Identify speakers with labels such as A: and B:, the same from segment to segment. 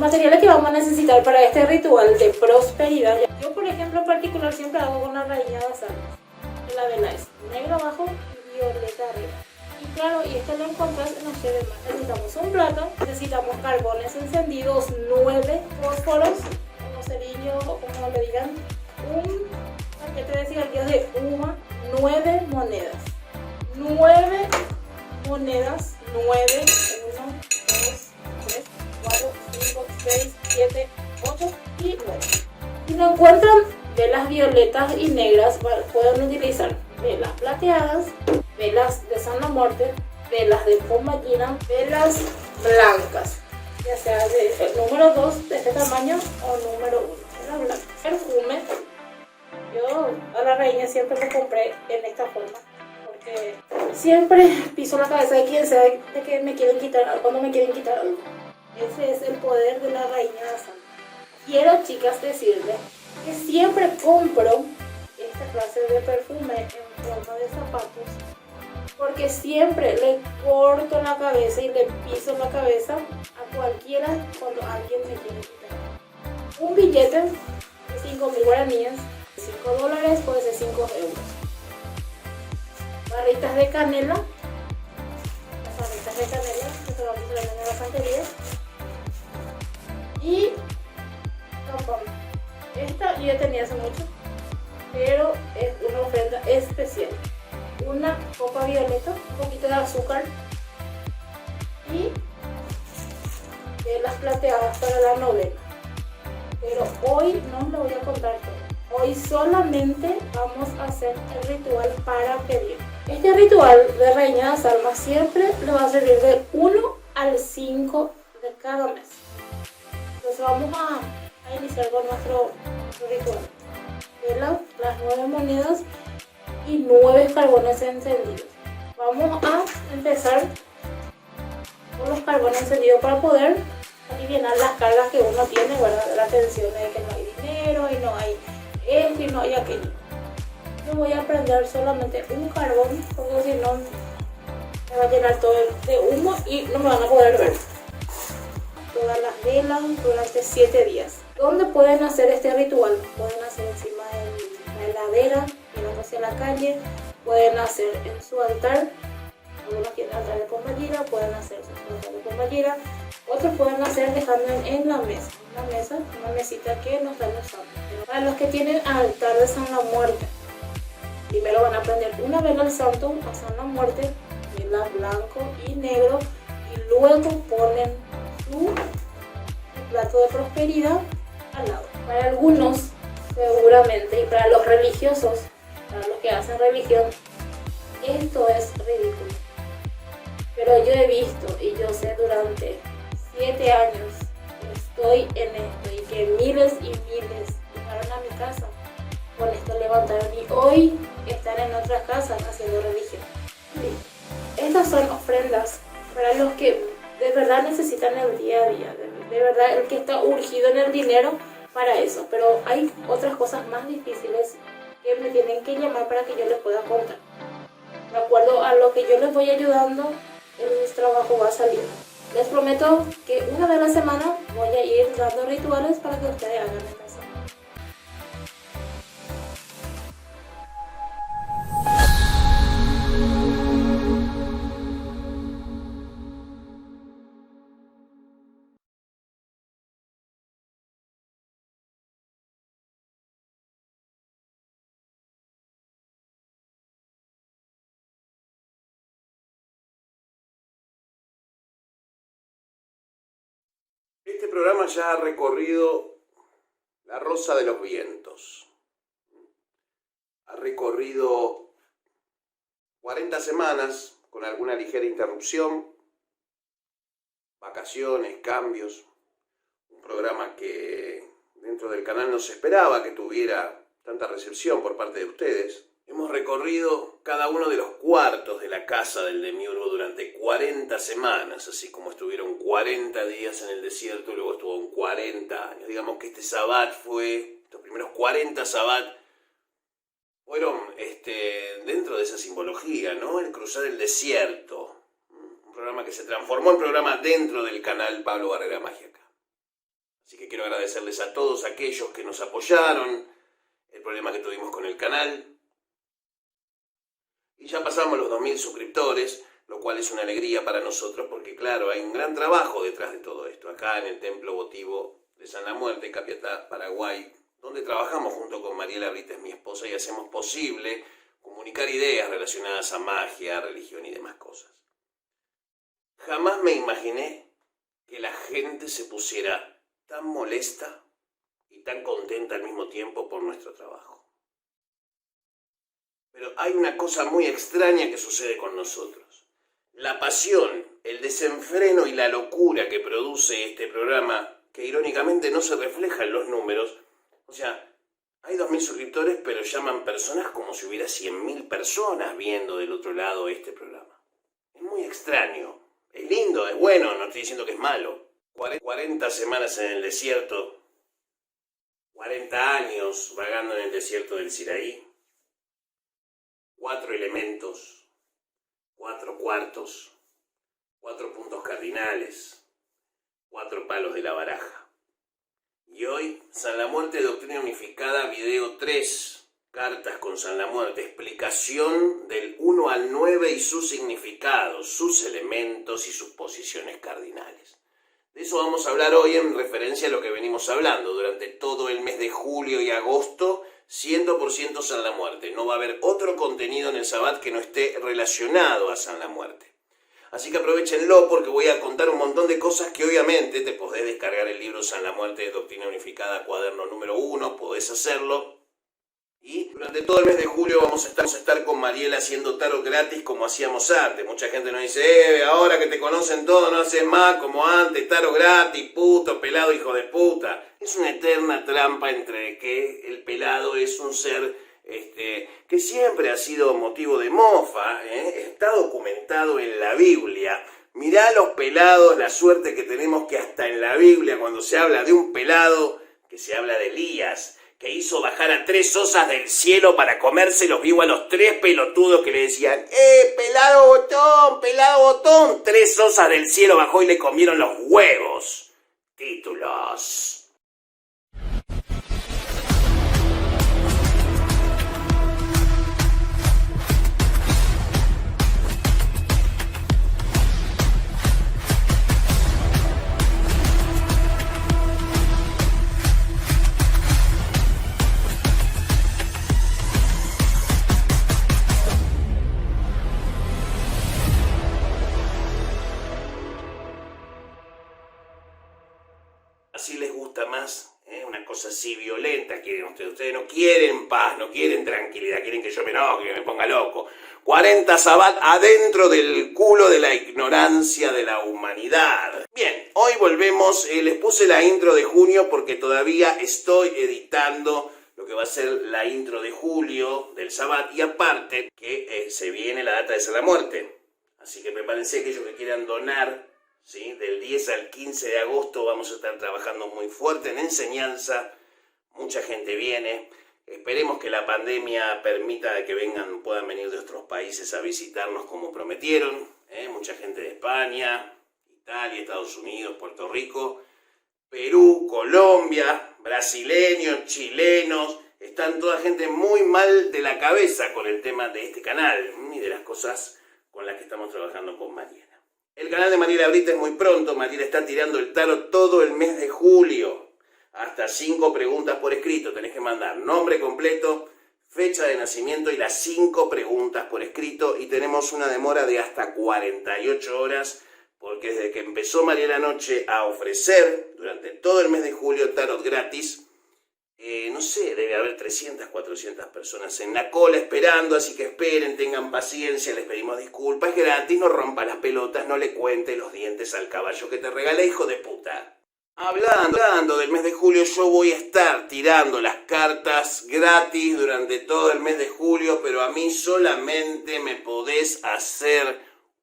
A: Materiales que vamos a necesitar para este ritual de prosperidad. Yo, por ejemplo, en particular siempre hago con la raíña de almas. La vela es negro abajo y violeta arriba. Y claro, y esto lo encontrás en los cheves más. Necesitamos un plato, necesitamos carbones encendidos, 9 fósforos, como cerillo o como le digan, un paquete de cigarrillos de uva, 9 monedas. 9 monedas, 9, 1, 2, 3, 4, 5, 6, 7, 8 y 9. Si no encuentran velas violetas y negras, pueden utilizar velas plateadas, velas de San La Muerte, velas de pomallina, velas blancas, ya sea el número 2 de este tamaño o número 1, vela blanca. Perfume, yo a la reina siempre lo compré en esta forma, porque siempre piso la cabeza de quien sea de que me quieren quitar algo, cuando me quieren quitar algo. Ese es el poder de la raíña de sal. Quiero, chicas, decirles que siempre compro esta clase de perfume en forma de zapatos, porque siempre le corto la cabeza y le piso la cabeza a cualquiera cuando alguien me quiere quitar. Un billete de 5.000 guaraníes, $5 puede ser 5 euros. Barritas de canela, las barritas de canela que se van a vender en la santería. Y campana. Esta yo ya tenía hace mucho, pero es una ofrenda especial. Una copa violeta, un poquito de azúcar y velas plateadas para la novena. Pero hoy no os lo voy a contar todo. Hoy solamente vamos a hacer el ritual para pedir. Este ritual de Reina de las Almas siempre le va a servir del 1 al 5 de cada mes. Entonces vamos a iniciar con nuestro ritual. Las 9 monedas y 9 carbones encendidos. Vamos a empezar con los carbones encendidos para poder aliviar las cargas que uno tiene, ¿verdad? La tensión de que no hay dinero y no hay esto y no hay aquello. Yo voy a prender solamente un carbón, porque si no me va a llenar todo de humo y no me van a poder ver. Todas las velas durante 7 días. ¿Dónde pueden hacer este ritual? Pueden hacer encima de la heladera, mirando hacia la calle, pueden hacer en su altar, algunos tienen altar de pomallera, pueden hacer su altar de pomallera, otros pueden hacer dejando en la mesa, una mesita que no están usando. Pero para los que tienen altar de San La Muerte, primero van a prender una vela al santo, a San La Muerte, vela blanco y negro, y luego ponen su plato de prosperidad al lado. Para algunos, seguramente, y para los religiosos, para los que hacen religión, esto es ridículo. Pero yo he visto y yo sé durante 7 años que estoy en esto y que miles y miles llegaron a mi casa con esto levantaron y hoy están en otras casas haciendo religión. Estas son ofrendas para los que de verdad necesitan el día a día, de verdad el que está urgido en el dinero para eso, pero hay otras cosas más difíciles que me tienen que llamar para que yo les pueda contar. De acuerdo a lo que yo les voy ayudando, el trabajo va a salir. Les prometo que una vez a la semana voy a ir dando rituales para que ustedes hagan en casa.
B: Este programa ya ha recorrido la Rosa de los Vientos. Ha recorrido 40 semanas con alguna ligera interrupción, vacaciones, cambios. Un programa que dentro del canal no se esperaba que tuviera tanta recepción por parte de ustedes. Hemos recorrido cada uno de los cuartos de la casa del Demiurgo durante 40 semanas, así como estuvieron 40 días en el desierto y luego estuvo 40 años. Digamos que este Sabbat estos primeros 40 Sabbat fueron dentro de esa simbología, ¿no? El cruzar el desierto. Un programa que se transformó en programa dentro del canal Pablo Barrera Mágica. Así que quiero agradecerles a todos aquellos que nos apoyaron, el problema que tuvimos con el canal. Y ya pasamos los 2.000 suscriptores, lo cual es una alegría para nosotros porque, claro, hay un gran trabajo detrás de todo esto. Acá en el Templo Votivo de San La Muerte, Capiatá, Paraguay, donde trabajamos junto con Mariela Brites, mi esposa, y hacemos posible comunicar ideas relacionadas a magia, religión y demás cosas. Jamás me imaginé que la gente se pusiera tan molesta y tan contenta al mismo tiempo por nuestro trabajo. Pero hay una cosa muy extraña que sucede con nosotros. La pasión, el desenfreno y la locura que produce este programa, que irónicamente no se refleja en los números. O sea, hay 2.000 suscriptores, pero llaman personas como si hubiera 100.000 personas viendo del otro lado este programa. Es muy extraño. Es lindo, es bueno, no estoy diciendo que es malo. 40 semanas en el desierto, 40 años vagando en el desierto del Sinaí, 4 elementos, 4 cuartos, 4 puntos cardinales, 4 palos de la baraja. Y hoy, San La Muerte, Doctrina Unificada, video 3, cartas con San La Muerte, explicación del 1 al 9 y sus significados, sus elementos y sus posiciones cardinales. De eso vamos a hablar hoy en referencia a lo que venimos hablando durante todo el mes de julio y agosto. 100% San La Muerte. No va a haber otro contenido en el Sabbat que no esté relacionado a San La Muerte. Así que aprovechenlo porque voy a contar un montón de cosas que obviamente te podés descargar el libro San La Muerte de Doctrina Unificada, cuaderno número 1, podés hacerlo. Y durante todo el mes de julio vamos a estar con Mariela haciendo tarot gratis como hacíamos antes. Mucha gente nos dice, ahora que te conocen todos no haces más como antes, tarot gratis, puto, pelado, hijo de puta. Es una eterna trampa entre que el pelado es un ser que siempre ha sido motivo de mofa, está documentado en la Biblia. Mirá los pelados, la suerte que tenemos que hasta en la Biblia cuando se habla de un pelado, que se habla de Elías, que hizo bajar a 3 osas del cielo para comérselos vivos a los 3 pelotudos que le decían, pelado botón, 3 osas del cielo bajó y le comieron los huevos. Títulos. Así les gusta más, una cosa así violenta quieren ustedes. Ustedes no quieren paz, no quieren tranquilidad, quieren que yo me enoje, que me ponga loco. 40 Sabbat adentro del culo de la ignorancia de la humanidad. Bien, hoy volvemos, les puse la intro de junio porque todavía estoy editando lo que va a ser la intro de julio del Sabbat y aparte que se viene la data de San La Muerte. Así que prepárense aquellos que quieran donar. ¿Sí? Del 10 al 15 de agosto vamos a estar trabajando muy fuerte en enseñanza, mucha gente viene, esperemos que la pandemia permita que puedan venir de otros países a visitarnos como prometieron, mucha gente de España, Italia, Estados Unidos, Puerto Rico, Perú, Colombia, brasileños, chilenos, están toda gente muy mal de la cabeza con el tema de este canal y de las cosas con las que estamos trabajando con Mariela. El canal de Mariela Brites muy pronto. Mariela está tirando el tarot todo el mes de julio. Hasta 5 preguntas por escrito. Tenés que mandar nombre completo, fecha de nacimiento y las 5 preguntas por escrito. Y tenemos una demora de hasta 48 horas. Porque desde que empezó Mariela Noche a ofrecer durante todo el mes de julio tarot gratis, no sé, debe haber 300, 400 personas en la cola esperando, así que esperen, tengan paciencia, les pedimos disculpas, es gratis, no rompa las pelotas, no le cuente los dientes al caballo que te regalé, hijo de puta. Hablando del mes de julio, yo voy a estar tirando las cartas gratis durante todo el mes de julio, pero a mí solamente me podés hacer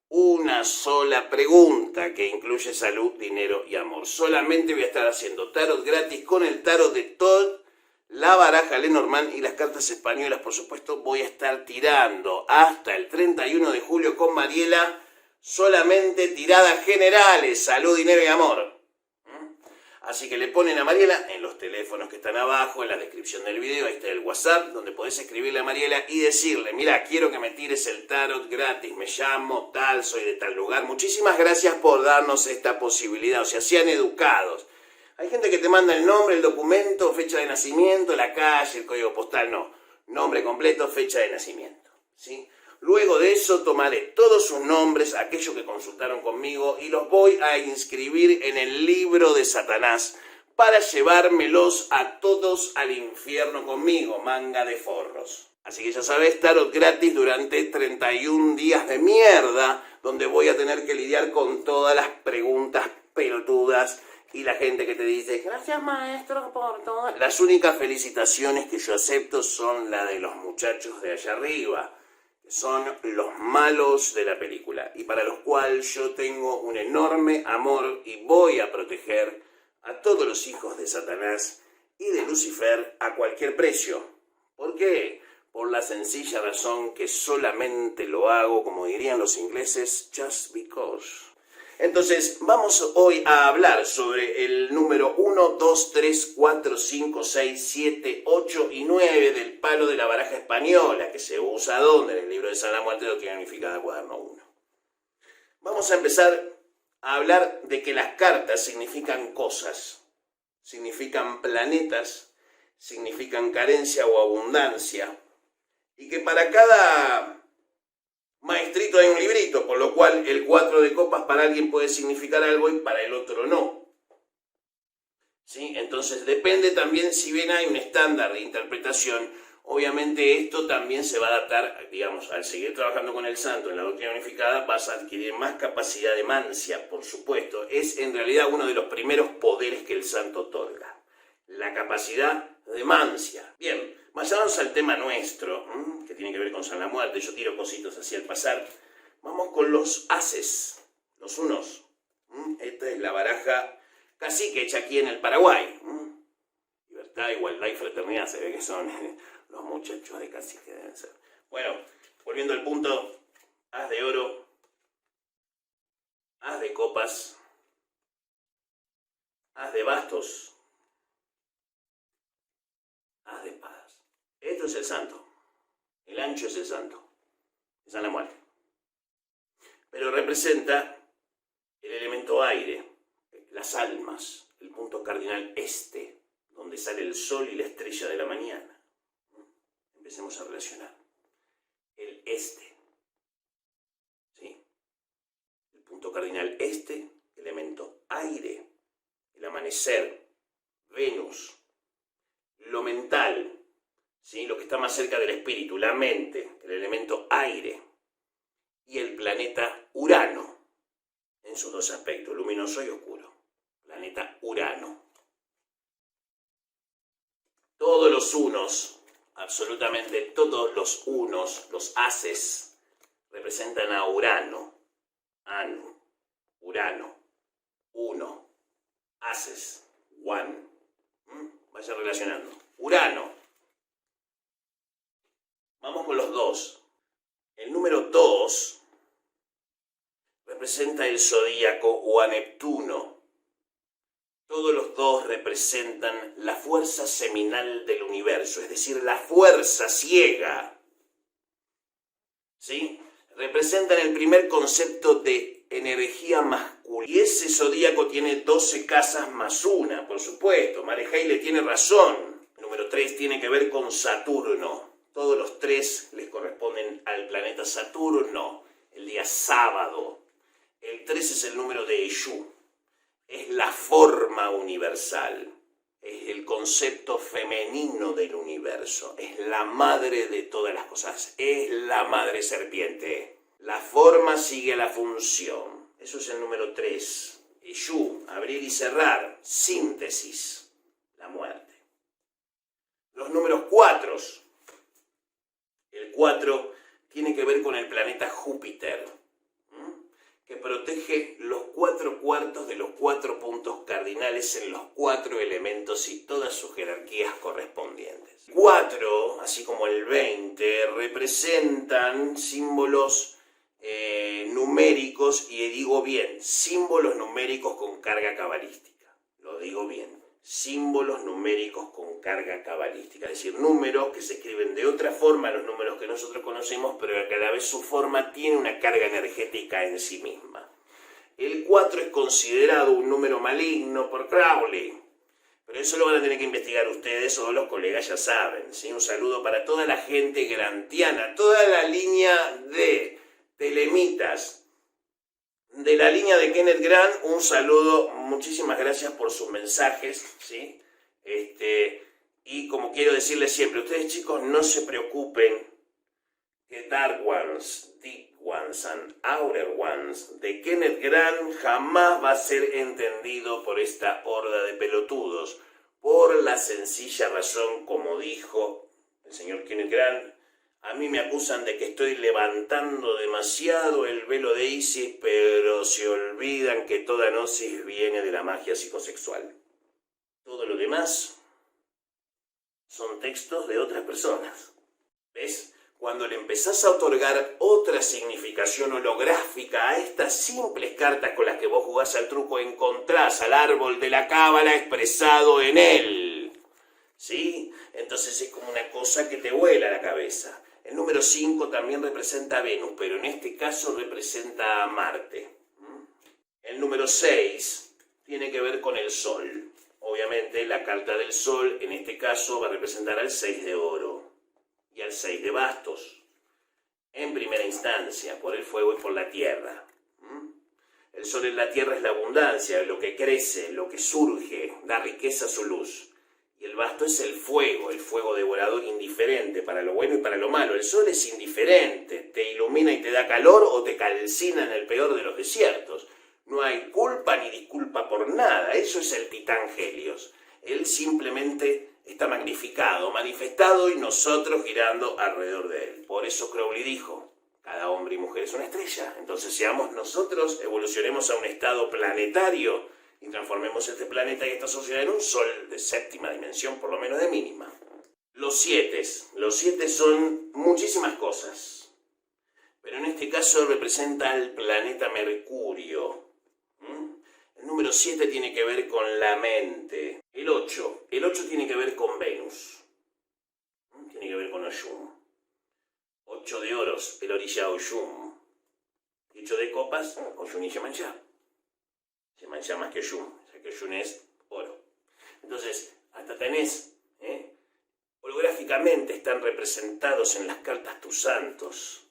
B: una sola pregunta que incluye salud, dinero y amor. Solamente voy a estar haciendo tarot gratis con el tarot de Todd, la baraja Lenormand y las cartas españolas. Por supuesto, voy a estar tirando hasta el 31 de julio con Mariela solamente tiradas generales, salud, dinero y amor. Así que le ponen a Mariela en los teléfonos que están abajo, en la descripción del video, ahí está el WhatsApp, donde podés escribirle a Mariela y decirle, mira, quiero que me tires el tarot gratis, me llamo tal, soy de tal lugar. Muchísimas gracias por darnos esta posibilidad, o sea, sean educados. Hay gente que te manda el nombre, el documento, fecha de nacimiento, la calle, el código postal, no. Nombre completo, fecha de nacimiento, ¿sí? Luego de eso tomaré todos sus nombres, aquellos que consultaron conmigo, y los voy a inscribir en el libro de Satanás para llevármelos a todos al infierno conmigo, manga de forros. Así que ya sabes, tarot gratis durante 31 días de mierda, donde voy a tener que lidiar con todas las preguntas pelotudas y la gente que te dice, gracias maestro por todo. Las únicas felicitaciones que yo acepto son las de los muchachos de allá arriba, son los malos de la película y para los cuales yo tengo un enorme amor y voy a proteger a todos los hijos de Satanás y de Lucifer a cualquier precio. ¿Por qué? Por la sencilla razón que solamente lo hago, como dirían los ingleses, just because. Entonces, vamos hoy a hablar sobre el número 1, 2, 3, 4, 5, 6, 7, 8 y 9 del palo de la baraja española, que se usa ¿dónde? En el libro de San la Muerte, Doctrina Unificada, cuaderno 1. Vamos a empezar a hablar de que las cartas significan cosas, significan planetas, significan carencia o abundancia, y que para cada maestrito hay un librito, por lo cual el 4 de copas para alguien puede significar algo y para el otro no. ¿Sí? Entonces depende también, si bien hay un estándar de interpretación, obviamente esto también se va a adaptar, digamos, al seguir trabajando con el santo en la doctrina unificada, vas a adquirir más capacidad de mancia, por supuesto. Es en realidad uno de los primeros poderes que el santo otorga, la capacidad de mancia. Bien, vayamos al tema nuestro, que tiene que ver con San la Muerte. Yo tiro cositos así al pasar. Vamos con los ases, los unos. Esta es la baraja cacique hecha aquí en el Paraguay. Libertad, igualdad y fraternidad, se ve que son los muchachos de cacique, deben ser. Bueno, volviendo al punto, as de oro, as de copas, as de bastos, as de espadas. Esto es el santo. El ancho es el santo. Es San la Muerte. Pero representa el elemento aire, las almas, el punto cardinal este, donde sale el sol y la estrella de la mañana. Empecemos a relacionar. El este. ¿Sí? El punto cardinal este, elemento aire, el amanecer, Venus, lo mental, ¿sí? Lo que está más cerca del espíritu, la mente, el elemento aire, y el planeta Urano, en sus dos aspectos, luminoso y oscuro. Planeta Urano. Todos los unos, absolutamente todos los unos, los ases, representan a Urano. Anu, Urano, uno, ases, one. Vaya relacionando. Urano. Vamos con los dos. El número 2 representa el zodíaco o a Neptuno. Todos los dos representan la fuerza seminal del universo, es decir, la fuerza ciega. ¿Sí? Representan el primer concepto de energía masculina. Y ese zodíaco tiene 12 casas más una, por supuesto. Marejaile tiene razón. El número 3 tiene que ver con Saturno. Todos los 3 les corresponden al planeta Saturno, el día sábado. El 3 es el número de Eshu, es la forma universal, es el concepto femenino del universo, es la madre de todas las cosas, es la madre serpiente. La forma sigue la función. Eso es el número 3. Eshu, abrir y cerrar, síntesis, la muerte. Los números 4. El 4 tiene que ver con el planeta Júpiter, que protege los 4 cuartos de los 4 puntos cardinales en los 4 elementos y todas sus jerarquías correspondientes. 4, así como el 20, representan símbolos numéricos, y digo bien, símbolos numéricos con carga cabalística. Lo digo bien, símbolos numéricos con carga cabalística, es decir, números que se escriben de otra forma a los números que nosotros conocemos, pero que a la vez su forma tiene una carga energética en sí misma. El 4 es considerado un número maligno por Crowley, pero eso lo van a tener que investigar ustedes o los colegas ya saben, ¿sí? Un saludo para toda la gente grantiana, toda la línea de telemitas, de la línea de Kenneth Grant, un saludo, muchísimas gracias por sus mensajes, ¿sí? Y como quiero decirles siempre, ustedes chicos no se preocupen que Dark Ones, Deep Ones and Outer Ones de Kenneth Grant jamás va a ser entendido por esta horda de pelotudos, por la sencilla razón, como dijo el señor Kenneth Grant, a mí me acusan de que estoy levantando demasiado el velo de Isis, pero se olvidan que toda gnosis viene de la magia psicosexual. Todo lo demás son textos de otras personas. ¿Ves? Cuando le empezás a otorgar otra significación holográfica a estas simples cartas con las que vos jugás al truco, encontrás al árbol de la cábala expresado en él. ¿Sí? Entonces es como una cosa que te vuela la cabeza. El número 5 también representa a Venus, pero en este caso representa a Marte. El número 6 tiene que ver con el Sol. Obviamente la carta del Sol en este caso va a representar al 6 de oro y al 6 de bastos. En primera instancia, por el fuego y por la tierra. El Sol en la tierra es la abundancia, lo que crece, lo que surge, da riqueza a su luz. Y el basto es el fuego devorador indiferente para lo bueno y para lo malo. El sol es indiferente, te ilumina y te da calor o te calcina en el peor de los desiertos. No hay culpa ni disculpa por nada, eso es el titán Helios. Él simplemente está magnificado, manifestado y nosotros girando alrededor de él. Por eso Crowley dijo, cada hombre y mujer es una estrella. Entonces seamos nosotros, evolucionemos a un estado planetario y transformemos este planeta y esta sociedad en un sol de séptima dimensión, por lo menos de mínima. Los 7 son muchísimas cosas, pero en este caso representa al planeta Mercurio. El número 7 tiene que ver con la mente. El 8 tiene que ver con Venus, tiene que ver con Oshun. 8 de oros, el orilla Oshun. 8 de copas, Oshun y Yemanjá. Yemanjá más que Oshun, ya que Oshun es oro. Entonces, hasta tenés, holográficamente están representados en las cartas tus santos,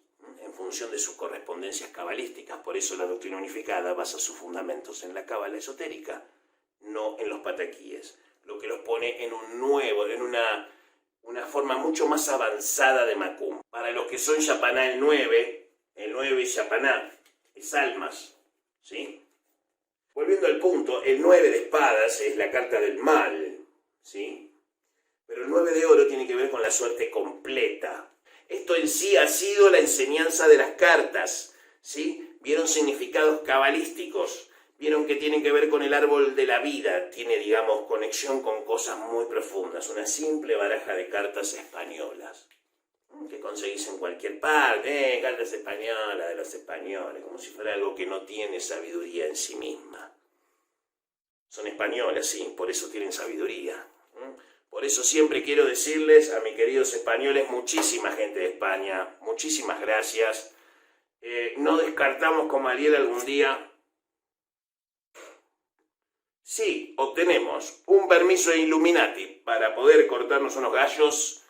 B: en función de sus correspondencias cabalísticas. Por eso la doctrina unificada basa sus fundamentos en la cábala esotérica, no en los pataquíes, lo que los pone en un nuevo, en una forma mucho más avanzada de Macum. Para los que son Yapaná el 9 y Yapaná es almas, ¿sí? Volviendo al punto, el 9 de espadas es la carta del mal, ¿sí? Pero el 9 de oro tiene que ver con la suerte completa. Esto en sí ha sido la enseñanza de las cartas, ¿sí? Vieron significados cabalísticos, vieron que tienen que ver con el árbol de la vida, tiene, digamos, conexión con cosas muy profundas, una simple baraja de cartas españolas, que conseguís en cualquier parte, cartas españolas de los españoles, como si fuera algo que no tiene sabiduría en sí misma. Son españolas, sí, por eso tienen sabiduría. Por eso siempre quiero decirles a mis queridos españoles, muchísima gente de España, muchísimas gracias. No descartamos como Ariel algún día. Sí, obtenemos un permiso de Illuminati para poder cortarnos unos gallos,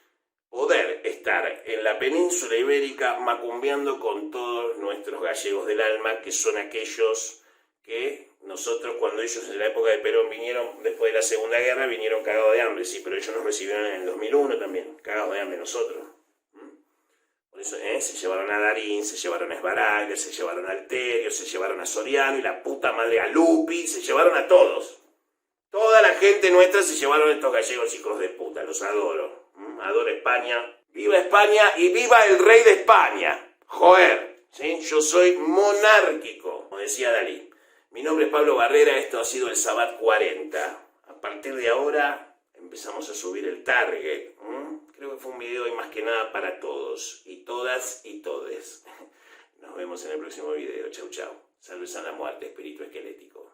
B: poder estar en la península ibérica macumbeando con todos nuestros gallegos del alma, que son aquellos que Nosotros cuando ellos en la época de Perón vinieron, después de la Segunda Guerra, vinieron cagados de hambre, sí, pero ellos nos recibieron en el 2001 también, cagados de hambre nosotros. Por eso se llevaron a Darín, se llevaron a Esbaraglia, se llevaron a Alterio, se llevaron a Soriano y la puta madre a Lupi, se llevaron a todos. Toda la gente nuestra se llevaron estos gallegos hijos de puta, los adoro. Adoro España. ¡Viva España y viva el rey de España! ¡Joder! ¿Sí? Yo soy monárquico, como decía Dalí. Mi nombre es Pablo Barrera, esto ha sido el Sabbat 40. A partir de ahora empezamos a subir el target. Creo que fue un video y más que nada para todos, y todas y todes. Nos vemos en el próximo video. Chau, chau. Salves a la muerte, espíritu esquelético.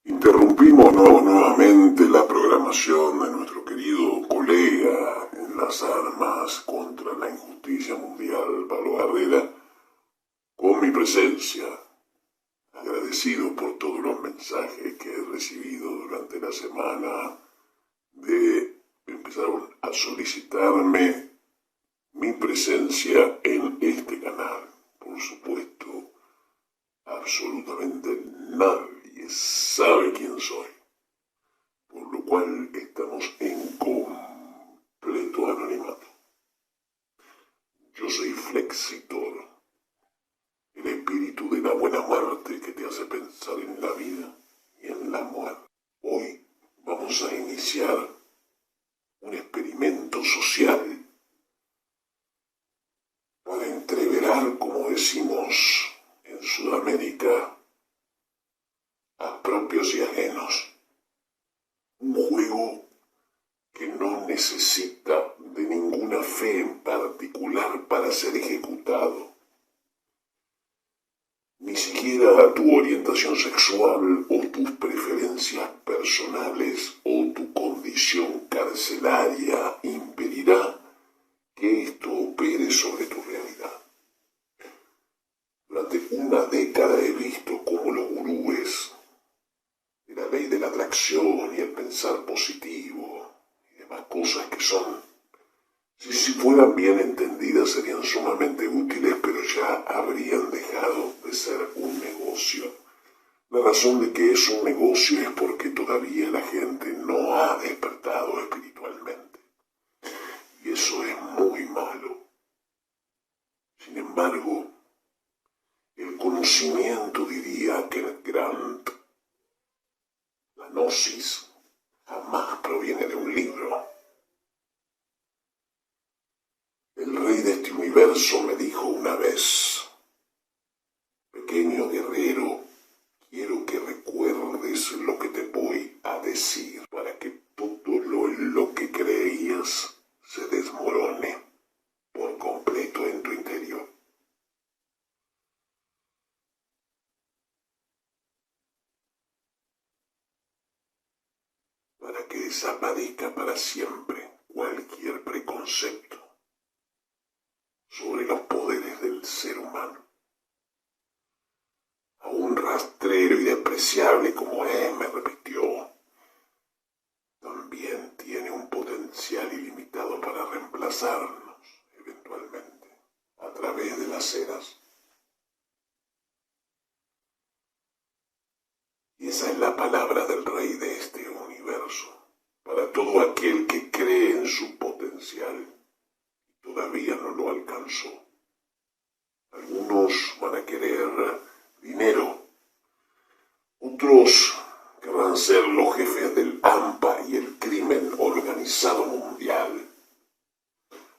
C: Interrumpimos nuevamente la programación de nuestro querido colega en las armas contra la injusticia mundial, Pablo Barrera, con mi presencia, agradecido por todos los mensajes que he recibido durante la semana empezaron a solicitarme mi presencia en este canal. Por supuesto, absolutamente nadie sabe quién soy, por lo cual estamos en completo anonimato. Yo soy Flexitor, el espíritu de la buena muerte que te hace pensar en la vida y en la muerte. Hoy vamos a iniciar un experimento social para entreverar, como decimos en Sudamérica, a propios y ajenos. Un juego que no necesita de ninguna fe en particular para ser ejecutado. Ni siquiera tu orientación sexual o tus preferencias personales o tu condición carcelaria impedirá que esto opere sobre tu realidad. Durante una década he visto cómo los gurúes de la ley de la atracción y el pensar positivo y demás cosas que son, si fueran bien entendidas, serían sumamente útiles, pero ya habrían dejado de ser un negocio. La razón de que es un negocio es porque todavía la gente no ha despertado espiritualmente. Y eso es muy malo. Sin embargo, el conocimiento, diría Kenneth Grant, la gnosis, jamás proviene de un libro. El rey de este universo me dijo una vez: pequeño guerrero, quiero que recuerdes lo que te voy a decir para que todo lo que creías se desmorone por completo en tu interior. Para que desaparezca para siempre cualquier preconcepto sobre los poderes del ser humano. A un rastrero y despreciable como es, me repitió, también tiene un potencial ilimitado para reemplazarnos, eventualmente, a través de las eras. Y esa es la palabra del rey de este universo, para todo aquel que cree en su potencial y todavía no lo alcanzó. Algunos van a querer dinero, otros querrán ser los jefes del AMPA y el crimen organizado mundial.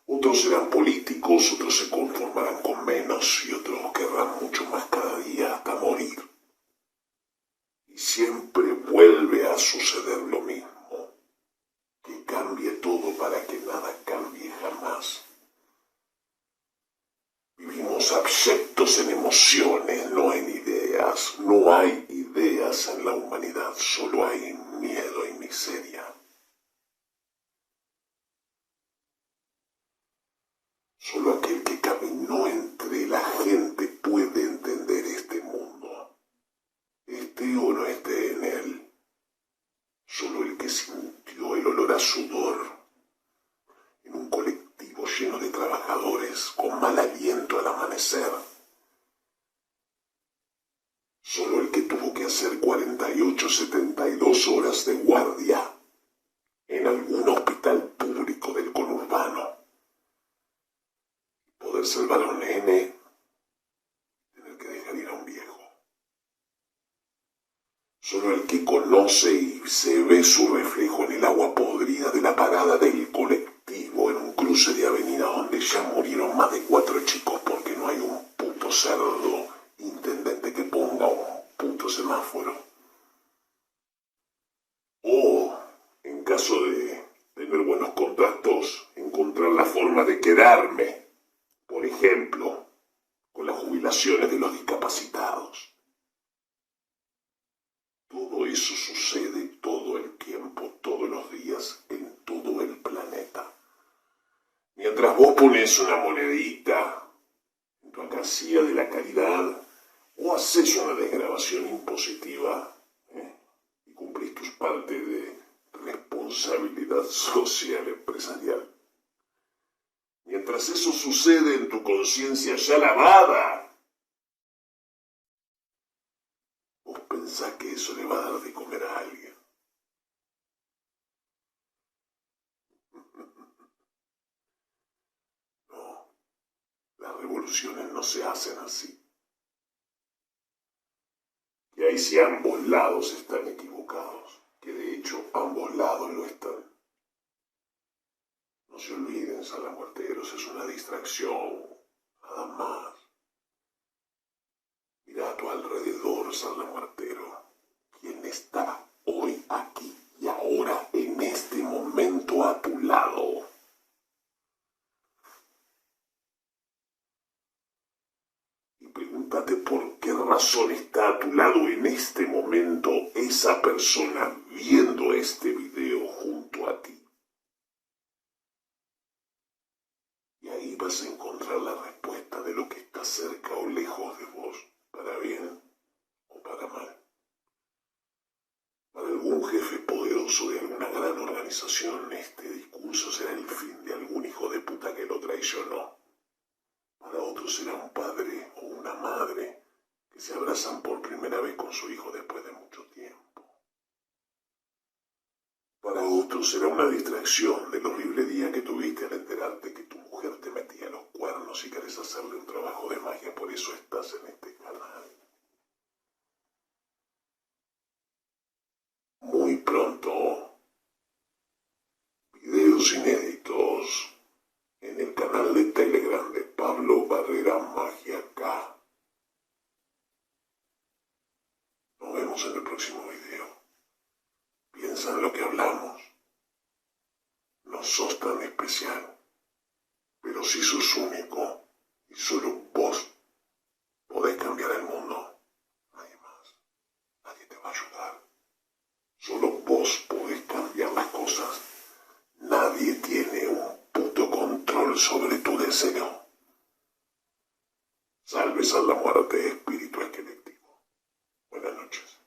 C: Otros serán políticos, otros se conformarán con menos y otros querrán mucho más cada día hasta morir. Y siempre vuelve volverá a suceder lo mismo. Que cambie todo para que nada cambie jamás. Vivimos abyectos en emociones, no en ideas. No hay ideas en la humanidad, solo hay miedo y miseria. Solo aquel que caminó entre la gente puede entender este mundo. Esté o no esté en él. Solo el que sintió el olor a sudor en un colectivo lleno de trabajadores con mal aliento al amanecer. Solo el que tuvo que hacer 48, 72 horas de guardia en algún hospital público del conurbano. Poder salvar a un nene, tener que dejar ir a un viejo. Solo el que conoce y se ve su reflejo en el agua podrida de la parada del colectivo en un cruce de avenida donde ya murieron más de 4 chicos porque no hay un puto cerdo intendente que ponga un puto semáforo. O, en caso de tener buenos contactos, encontrar la forma de quedarme, por ejemplo, con las jubilaciones de los discapacitados. Todo eso sucede todo el tiempo, todos los días, en todo el planeta. Mientras vos pones una monedita en tu alcancía de la caridad, o haces una desgrabación impositiva, y cumplís tus partes de responsabilidad social empresarial. Mientras eso sucede en tu conciencia ya lavada, vos pensás que eso le va a dar de comer a alguien. No, las revoluciones no se hacen así. Y ahí sí ambos lados están equivocados, que de hecho ambos lados lo están. No se olviden, salamuerteros, es una distracción, nada más. Mira a tu alrededor, salamuertero. ¿Quién está hoy aquí y ahora, en este momento, a tu lado? Y pregúntate por qué razón está a tu lado en este momento esa persona viendo este video junto a ti. Y ahí vas a encontrar la respuesta de lo que está cerca o lejos de vos, para bien o para mal. Para algún jefe poderoso de alguna gran organización, este discurso será el fin de algún hijo de puta que lo traicionó. Para otros será un padre o una madre que se abrazan por primera vez con su hijo después de mucho tiempo. Para otros será una distracción del horrible día que tuviste al enterarte que tu mujer te metía los cuernos y querés hacerle un trabajo de magia, por eso estás en este canal. Muy pronto, videos inéditos en el canal de Telegram de Pablo Barrera Magia K. Nos vemos en el próximo video. Piensa en lo que hablamos. No sos tan especial, pero sí sos único y solo vos podés cambiar el mundo. Nadie más. Nadie te va a ayudar. Solo vos podés cambiar las cosas. Nadie tiene un puto control sobre tu deseo. Salves a la muerte, espíritu esquelético. Buenas noches.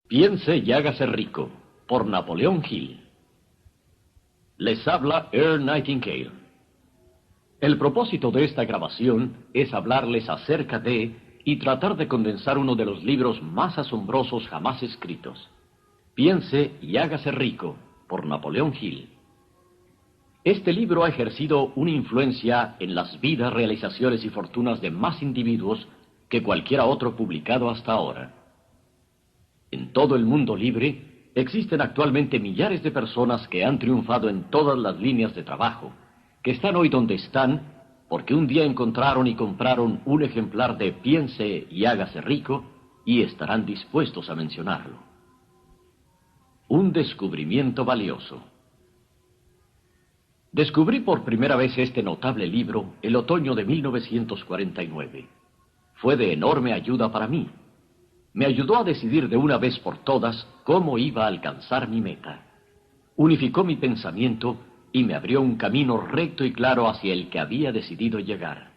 D: Piense y hágase rico, por Napoleón Hill. Les habla Earl Nightingale. El propósito de esta grabación es hablarles acerca de y tratar de condensar uno de los libros más asombrosos jamás escritos. Piense y hágase rico, por Napoleón Hill. Este libro ha ejercido una influencia en las vidas, realizaciones y fortunas de más individuos que cualquiera otro publicado hasta ahora. En todo el mundo libre existen actualmente millares de personas que han triunfado en todas las líneas de trabajo, que están hoy donde están porque un día encontraron y compraron un ejemplar de Piense y hágase rico y estarán dispuestos a mencionarlo. Un descubrimiento valioso. Descubrí por primera vez este notable libro el otoño de 1949. Fue de enorme ayuda para mí. Me ayudó a decidir de una vez por todas cómo iba a alcanzar mi meta. Unificó mi pensamiento y me abrió un camino recto y claro hacia el que había decidido llegar.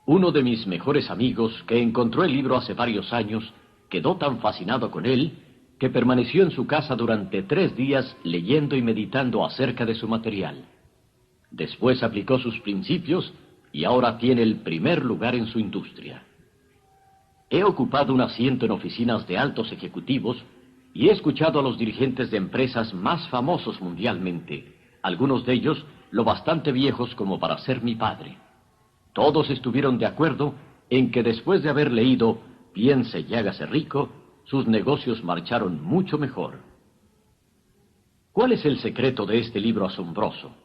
D: Uno de mis mejores amigos, que encontró el libro hace varios años, quedó tan fascinado con él que permaneció en su casa durante 3 días leyendo y meditando acerca de su material. Después aplicó sus principios y ahora tiene el primer lugar en su industria. He ocupado un asiento en oficinas de altos ejecutivos y he escuchado a los dirigentes de empresas más famosos mundialmente, algunos de ellos lo bastante viejos como para ser mi padre. Todos estuvieron de acuerdo en que después de haber leído Piense y hágase rico, sus negocios marcharon mucho mejor. ¿Cuál es el secreto de este libro asombroso?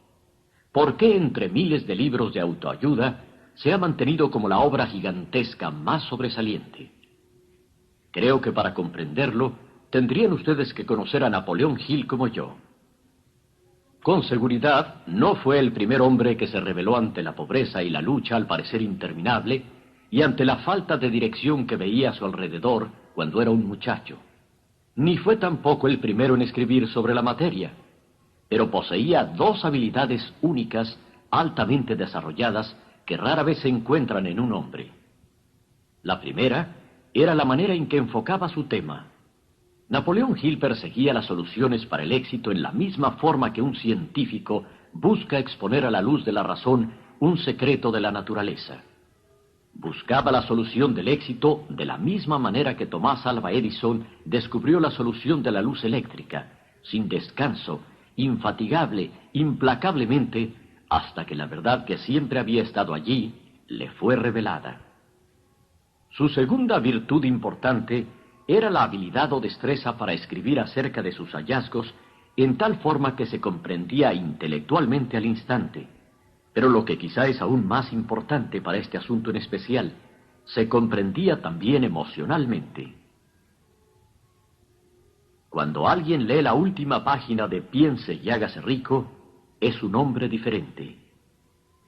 D: ¿Por qué entre miles de libros de autoayuda se ha mantenido como la obra gigantesca más sobresaliente? Creo que para comprenderlo, tendrían ustedes que conocer a Napoleón Hill como yo. Con seguridad, no fue el primer hombre que se rebeló ante la pobreza y la lucha al parecer interminable, y ante la falta de dirección que veía a su alrededor cuando era un muchacho. Ni fue tampoco el primero en escribir sobre la materia, pero poseía 2 habilidades únicas, altamente desarrolladas, que rara vez se encuentran en un hombre. La primera era la manera en que enfocaba su tema. Napoleón Hill perseguía las soluciones para el éxito en la misma forma que un científico busca exponer a la luz de la razón un secreto de la naturaleza. Buscaba la solución del éxito de la misma manera que Tomás Alva Edison descubrió la solución de la luz eléctrica, sin descanso, infatigable, implacablemente, hasta que la verdad que siempre había estado allí le fue revelada. Su segunda virtud importante era la habilidad o destreza para escribir acerca de sus hallazgos en tal forma que se comprendía intelectualmente al instante. Pero lo que quizá es aún más importante para este asunto en especial, se comprendía también emocionalmente. Cuando alguien lee la última página de Piense y hágase rico, es un hombre diferente.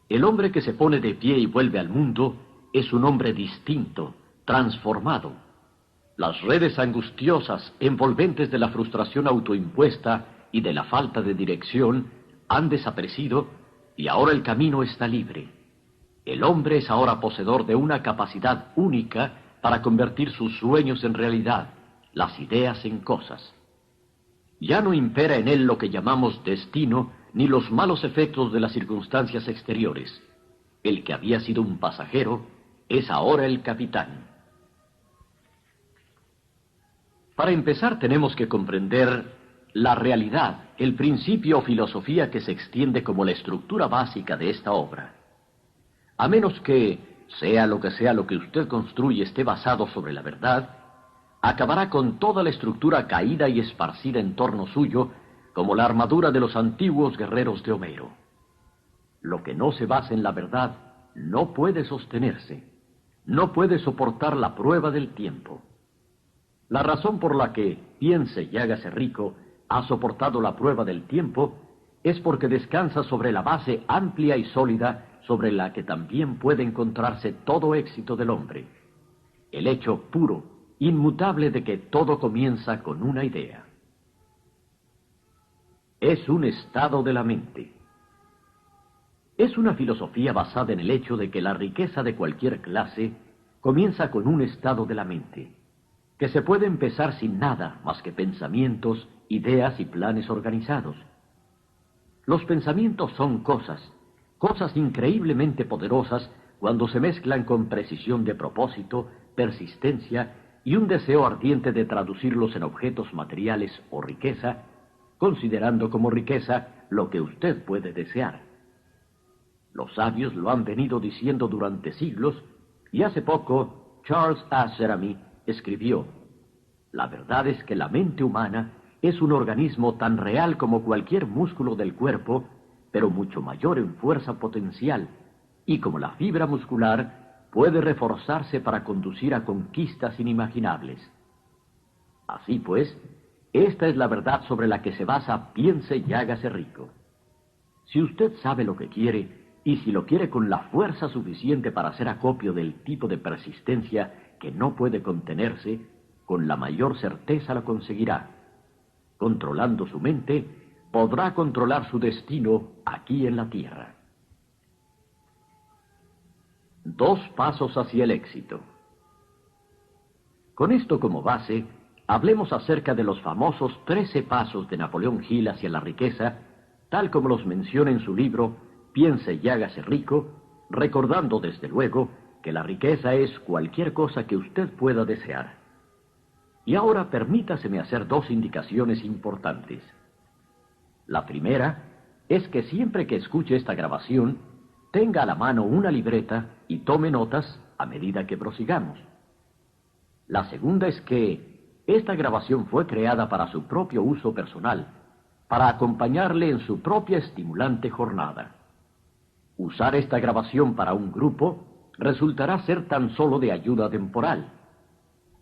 D: El hombre que se pone de pie y vuelve al mundo es un hombre distinto, transformado. Las redes angustiosas, envolventes de la frustración autoimpuesta y de la falta de dirección han desaparecido y ahora el camino está libre. El hombre es ahora poseedor de una capacidad única para convertir sus sueños en realidad, las ideas en cosas. Ya no impera en él lo que llamamos destino ni los malos efectos de las circunstancias exteriores. El que había sido un pasajero es ahora el capitán. Para empezar tenemos que comprender la realidad, el principio o filosofía que se extiende como la estructura básica de esta obra. A menos que, sea lo que usted construye esté basado sobre la verdad, acabará con toda la estructura caída y esparcida en torno suyo, como la armadura de los antiguos guerreros de Homero. Lo que no se basa en la verdad no puede sostenerse, no puede soportar la prueba del tiempo. La razón por la que Piense y hágase rico ha soportado la prueba del tiempo es porque descansa sobre la base amplia y sólida sobre la que también puede encontrarse todo éxito del hombre. El hecho puro, inmutable de que todo comienza con una idea. Es un estado de la mente. Es una filosofía basada en el hecho de que la riqueza de cualquier clase comienza con un estado de la mente. que se puede empezar sin nada más que pensamientos, ideas y planes organizados. Los pensamientos son cosas increíblemente poderosas cuando se mezclan con precisión de propósito, persistencia y un deseo ardiente de traducirlos en objetos materiales o riqueza, considerando como riqueza lo que usted puede desear. Los sabios lo han venido diciendo durante siglos, y hace poco Charles A. Cerami escribió: la verdad es que la mente humana es un organismo tan real como cualquier músculo del cuerpo, pero mucho mayor en fuerza potencial, y como la fibra muscular puede reforzarse para conducir a conquistas inimaginables. Así pues, esta es la verdad sobre la que se basa Piense y hágase rico. Si usted sabe lo que quiere, y si lo quiere con la fuerza suficiente para hacer acopio del tipo de persistencia que no puede contenerse, con la mayor certeza lo conseguirá. Controlando su mente, podrá controlar su destino aquí en la tierra. 2 pasos hacia el éxito. Con esto como base, hablemos acerca de los famosos 13 pasos de Napoleón Hill hacia la riqueza, tal como los menciona en su libro Piense y hágase rico, recordando desde luego que la riqueza es cualquier cosa que usted pueda desear. Y ahora permítaseme hacer 2 indicaciones importantes. La primera es que siempre que escuche esta grabación, tenga a la mano una libreta y tome notas a medida que prosigamos. La segunda es que esta grabación fue creada para su propio uso personal, para acompañarle en su propia estimulante jornada. Usar esta grabación para un grupo resultará ser tan solo de ayuda temporal.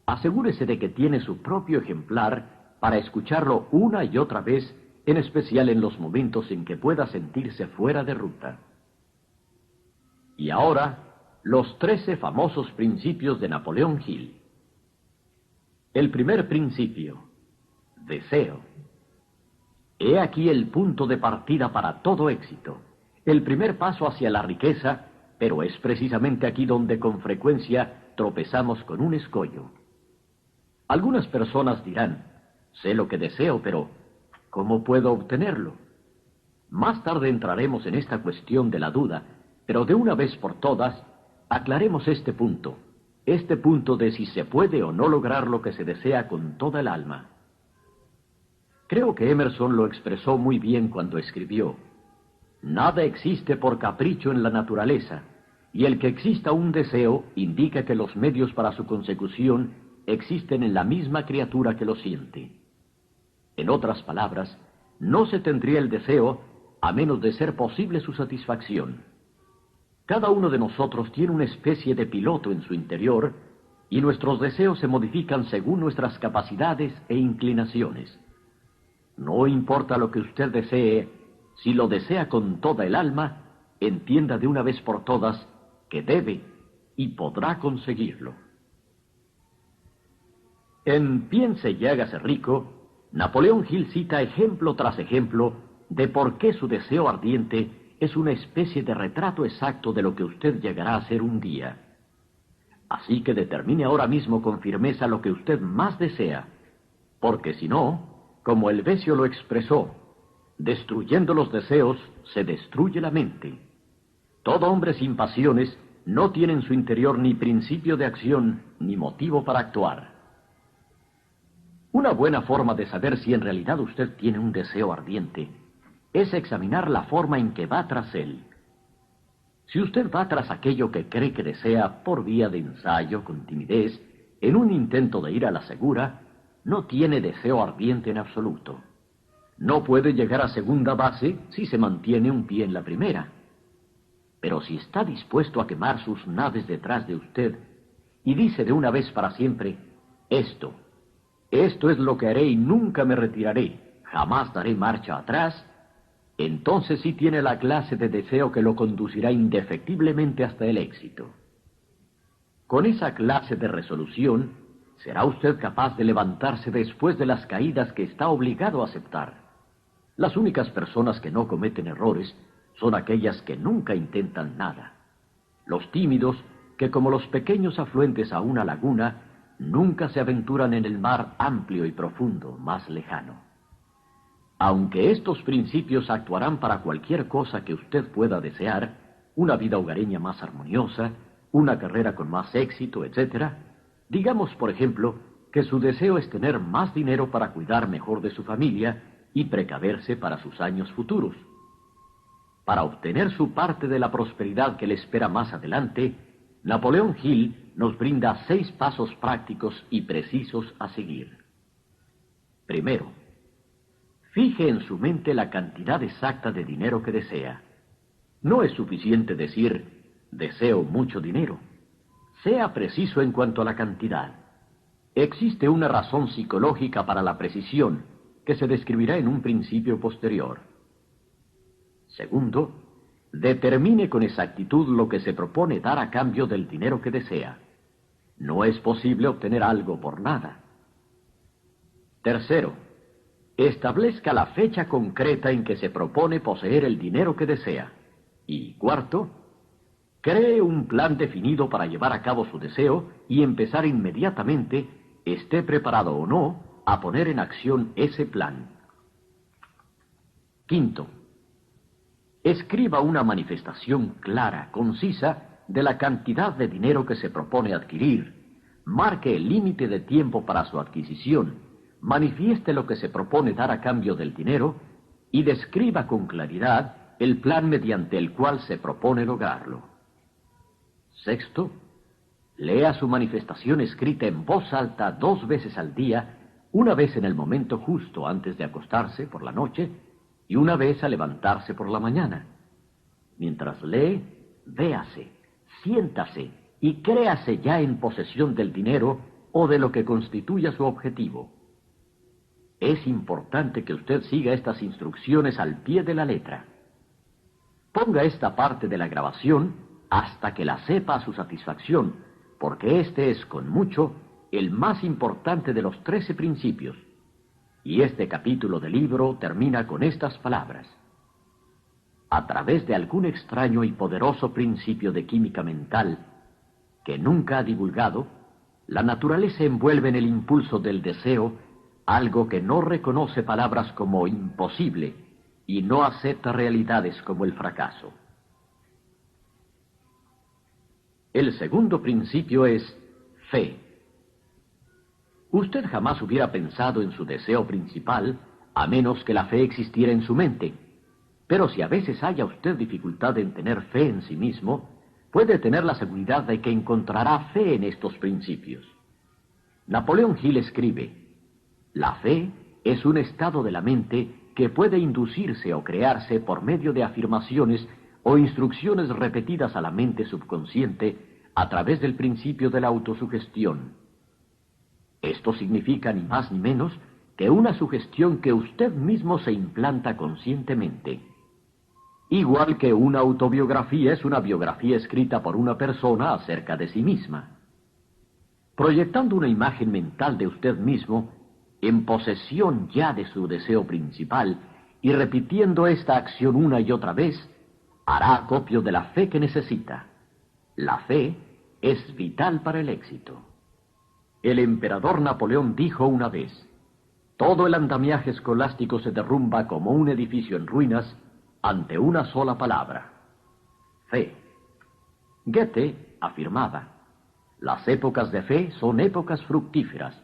D: Asegúrese de que tiene su propio ejemplar para escucharlo una y otra vez, en especial en los momentos en que pueda sentirse fuera de ruta. Y ahora, los 13 famosos principios de Napoleón Hill. El primer principio: deseo. He aquí el punto de partida para todo éxito, el primer paso hacia la riqueza, pero es precisamente aquí donde con frecuencia tropezamos con un escollo. Algunas personas dirán: sé lo que deseo, pero ¿cómo puedo obtenerlo? Más tarde entraremos en esta cuestión de la duda, pero de una vez por todas, aclaremos este punto de si se puede o no lograr lo que se desea con toda el alma. Creo que Emerson lo expresó muy bien cuando escribió: nada existe por capricho en la naturaleza, y el que exista un deseo indica que los medios para su consecución existen en la misma criatura que lo siente. En otras palabras, no se tendría el deseo a menos de ser posible su satisfacción. Cada uno de nosotros tiene una especie de piloto en su interior, y nuestros deseos se modifican según nuestras capacidades e inclinaciones. No importa lo que usted desee, si lo desea con toda el alma, entienda de una vez por todas que debe y podrá conseguirlo. En Piense y hágase rico, Napoleón Hill cita ejemplo tras ejemplo de por qué su deseo ardiente es una especie de retrato exacto de lo que usted llegará a ser un día. Así que determine ahora mismo con firmeza lo que usted más desea, porque si no, como Helvesio lo expresó, destruyendo los deseos se destruye la mente. Todo hombre sin pasiones no tiene en su interior ni principio de acción ni motivo para actuar. Una buena forma de saber si en realidad usted tiene un deseo ardiente es examinar la forma en que va tras él. Si usted va tras aquello que cree que desea por vía de ensayo, con timidez, en un intento de ir a la segura, no tiene deseo ardiente en absoluto. No puede llegar a segunda base si se mantiene un pie en la primera. Pero si está dispuesto a quemar sus naves detrás de usted y dice de una vez para siempre: esto es lo que haré y nunca me retiraré, jamás daré marcha atrás, entonces sí tiene la clase de deseo que lo conducirá indefectiblemente hasta el éxito. Con esa clase de resolución, será usted capaz de levantarse después de las caídas que está obligado a aceptar. Las únicas personas que no cometen errores son aquellas que nunca intentan nada. Los tímidos, que como los pequeños afluentes a una laguna, nunca se aventuran en el mar amplio y profundo, más lejano. Aunque estos principios actuarán para cualquier cosa que usted pueda desear, una vida hogareña más armoniosa, una carrera con más éxito, etc., digamos, por ejemplo, que su deseo es tener más dinero para cuidar mejor de su familia y precaverse para sus años futuros. Para obtener su parte de la prosperidad que le espera más adelante, Napoleón Hill nos brinda 6 pasos prácticos y precisos a seguir. Primero, fije en su mente la cantidad exacta de dinero que desea. No es suficiente decir, deseo mucho dinero. Sea preciso en cuanto a la cantidad. Existe una razón psicológica para la precisión, que se describirá en un principio posterior. Segundo, determine con exactitud lo que se propone dar a cambio del dinero que desea. No es posible obtener algo por nada. Tercero, establezca la fecha concreta en que se propone poseer el dinero que desea. Y cuarto, cree un plan definido para llevar a cabo su deseo y empezar inmediatamente, esté preparado o no, a poner en acción ese plan. Quinto, escriba una manifestación clara, concisa, de la cantidad de dinero que se propone adquirir. Marque el límite de tiempo para su adquisición. Manifieste lo que se propone dar a cambio del dinero y describa con claridad el plan mediante el cual se propone lograrlo. Sexto, lea su manifestación escrita en voz alta 2 veces al día, una vez en el momento justo antes de acostarse por la noche y una vez al levantarse por la mañana. Mientras lee, véase, siéntase y créase ya en posesión del dinero o de lo que constituya su objetivo. Es importante que usted siga estas instrucciones al pie de la letra. Ponga esta parte de la grabación hasta que la sepa a su satisfacción, porque este es, con mucho, el más importante de los 13 principios. Y este capítulo del libro termina con estas palabras. A través de algún extraño y poderoso principio de química mental que nunca ha divulgado, la naturaleza envuelve en el impulso del deseo algo que no reconoce palabras como imposible y no acepta realidades como el fracaso. El segundo principio es fe. Usted jamás hubiera pensado en su deseo principal a menos que la fe existiera en su mente. Pero si a veces haya usted dificultad en tener fe en sí mismo, puede tener la seguridad de que encontrará fe en estos principios. Napoleón Hill escribe: la fe es un estado de la mente que puede inducirse o crearse por medio de afirmaciones o instrucciones repetidas a la mente subconsciente a través del principio de la autosugestión. Esto significa ni más ni menos que una sugestión que usted mismo se implanta conscientemente. Igual que una autobiografía es una biografía escrita por una persona acerca de sí misma. Proyectando una imagen mental de usted mismo, en posesión ya de su deseo principal, y repitiendo esta acción una y otra vez, hará acopio de la fe que necesita. La fe es vital para el éxito. El emperador Napoleón dijo una vez: todo el andamiaje escolástico se derrumba como un edificio en ruinas ante una sola palabra: fe. Goethe afirmaba: las épocas de fe son épocas fructíferas.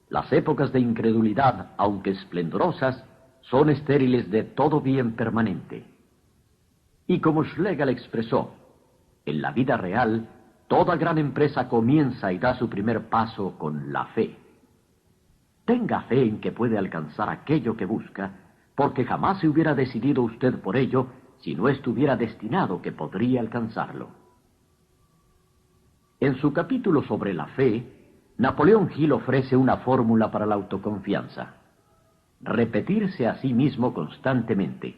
D: Las épocas de incredulidad, aunque esplendorosas, son estériles de todo bien permanente. Y como Schlegel expresó, en la vida real, toda gran empresa comienza y da su primer paso con la fe. Tenga fe en que puede alcanzar aquello que busca, porque jamás se hubiera decidido usted por ello si no estuviera destinado que podría alcanzarlo. En su capítulo sobre la fe, Napoleón Hill ofrece una fórmula para la autoconfianza. Repetirse a sí mismo constantemente.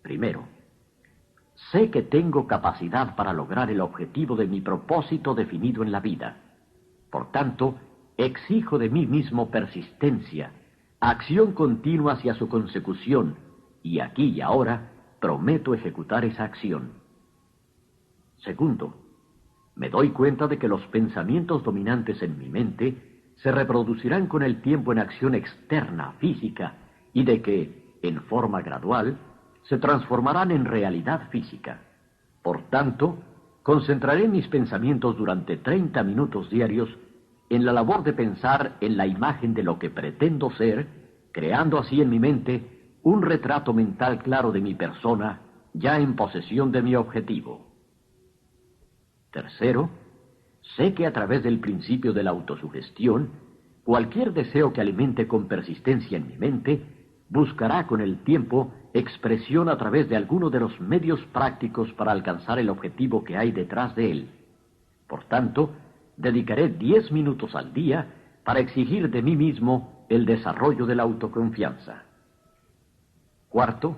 D: Primero, sé que tengo capacidad para lograr el objetivo de mi propósito definido en la vida. Por tanto, exijo de mí mismo persistencia, acción continua hacia su consecución, y aquí y ahora prometo ejecutar esa acción. Segundo, Me doy cuenta de que los pensamientos dominantes en mi mente se reproducirán con el tiempo en acción externa, física, y de que, en forma gradual, se transformarán en realidad física. Por tanto, concentraré mis pensamientos durante 30 minutos diarios en la labor de pensar en la imagen de lo que pretendo ser, creando así en mi mente un retrato mental claro de mi persona, ya en posesión de mi objetivo. Tercero, sé que a través del principio de la autosugestión, cualquier deseo que alimente con persistencia en mi mente buscará con el tiempo expresión a través de alguno de los medios prácticos para alcanzar el objetivo que hay detrás de él. Por tanto, dedicaré 10 minutos al día para exigir de mí mismo el desarrollo de la autoconfianza. Cuarto,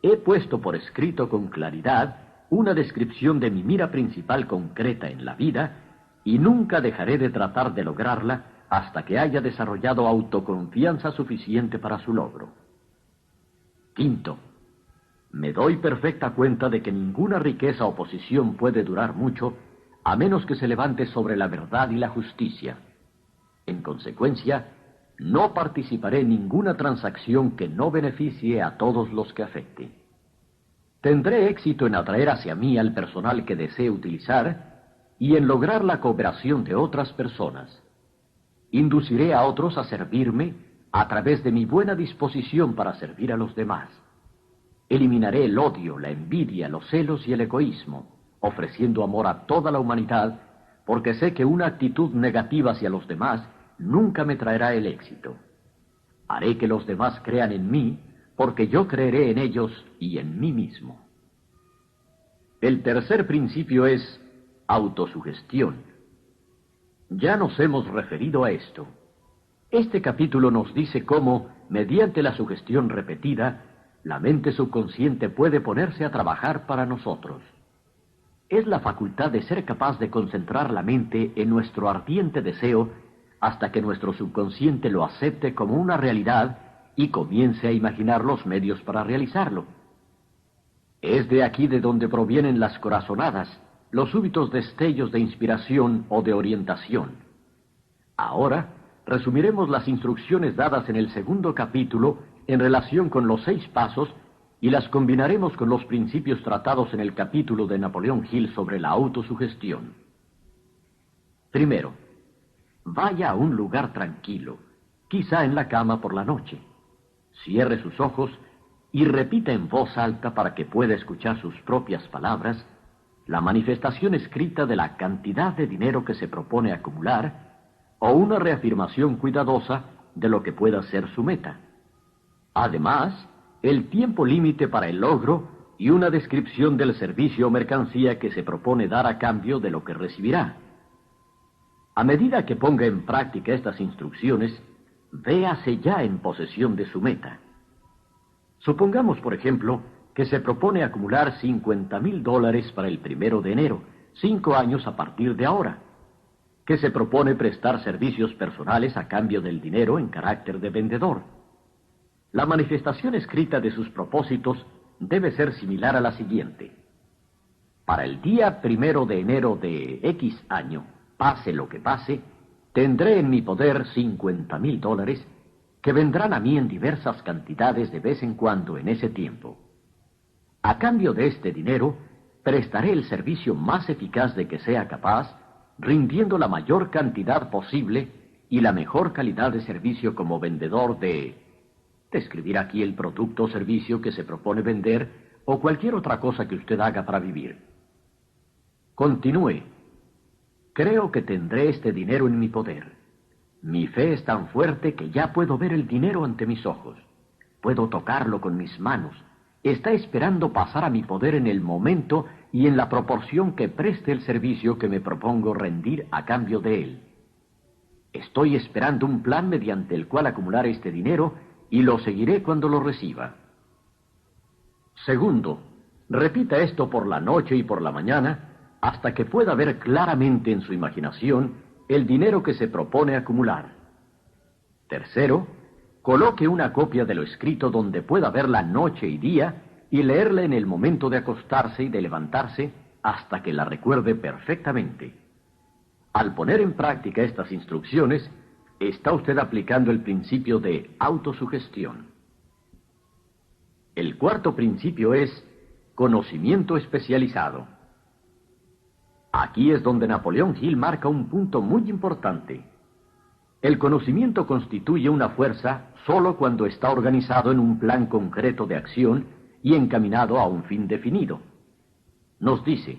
D: he puesto por escrito con claridad una descripción de mi mira principal concreta en la vida y nunca dejaré de tratar de lograrla hasta que haya desarrollado autoconfianza suficiente para su logro. Quinto, me doy perfecta cuenta de que ninguna riqueza o posición puede durar mucho a menos que se levante sobre la verdad y la justicia. En consecuencia, no participaré en ninguna transacción que no beneficie a todos los que afecte. Tendré éxito en atraer hacia mí al personal que desee utilizar y en lograr la cooperación de otras personas. Induciré a otros a servirme a través de mi buena disposición para servir a los demás. Eliminaré el odio, la envidia, los celos y el egoísmo, ofreciendo amor a toda la humanidad, porque sé que una actitud negativa hacia los demás nunca me traerá el éxito. Haré que los demás crean en mí, porque yo creeré en ellos y en mí mismo. El tercer principio es autosugestión. Ya nos hemos referido a esto. Este capítulo nos dice cómo, mediante la sugestión repetida, la mente subconsciente puede ponerse a trabajar para nosotros. Es la facultad de ser capaz de concentrar la mente en nuestro ardiente deseo hasta que nuestro subconsciente lo acepte como una realidad y comience a imaginar los medios para realizarlo. Es de aquí de donde provienen las corazonadas, los súbitos destellos de inspiración o de orientación. Ahora, resumiremos las instrucciones dadas en el segundo capítulo en relación con los 6 pasos y las combinaremos con los principios tratados en el capítulo de Napoleón Hill sobre la autosugestión. Primero, vaya a un lugar tranquilo, quizá en la cama por la noche. Cierre sus ojos y repita en voz alta para que pueda escuchar sus propias palabras la manifestación escrita de la cantidad de dinero que se propone acumular o una reafirmación cuidadosa de lo que pueda ser su meta. Además, el tiempo límite para el logro y una descripción del servicio o mercancía que se propone dar a cambio de lo que recibirá. A medida que ponga en práctica estas instrucciones, véase ya en posesión de su meta. Supongamos, por ejemplo, que se propone acumular $50,000 para el 1 de enero, 5 años a partir de ahora, que se propone prestar servicios personales a cambio del dinero en carácter de vendedor. La manifestación escrita de sus propósitos debe ser similar a la siguiente. Para el día 1 de enero de X año, pase lo que pase, tendré en mi poder $50,000 que vendrán a mí en diversas cantidades de vez en cuando en ese tiempo. A cambio de este dinero, prestaré el servicio más eficaz de que sea capaz, rindiendo la mayor cantidad posible y la mejor calidad de servicio como vendedor de describir aquí el producto o servicio que se propone vender o cualquier otra cosa que usted haga para vivir. Continúe. Creo que tendré este dinero en mi poder. Mi fe es tan fuerte que ya puedo ver el dinero ante mis ojos. Puedo tocarlo con mis manos. Está esperando pasar a mi poder en el momento y en la proporción que preste el servicio que me propongo rendir a cambio de él. Estoy esperando un plan mediante el cual acumular este dinero y lo seguiré cuando lo reciba. Segundo, repita esto por la noche y por la mañana hasta que pueda ver claramente en su imaginación el dinero que se propone acumular. Tercero, coloque una copia de lo escrito donde pueda verla noche y día y leerla en el momento de acostarse y de levantarse hasta que la recuerde perfectamente. Al poner en práctica estas instrucciones, está usted aplicando el principio de autosugestión. El cuarto principio es conocimiento especializado. Aquí es donde Napoleón Hill marca un punto muy importante. El conocimiento constituye una fuerza solo cuando está organizado en un plan concreto de acción y encaminado a un fin definido. Nos dice: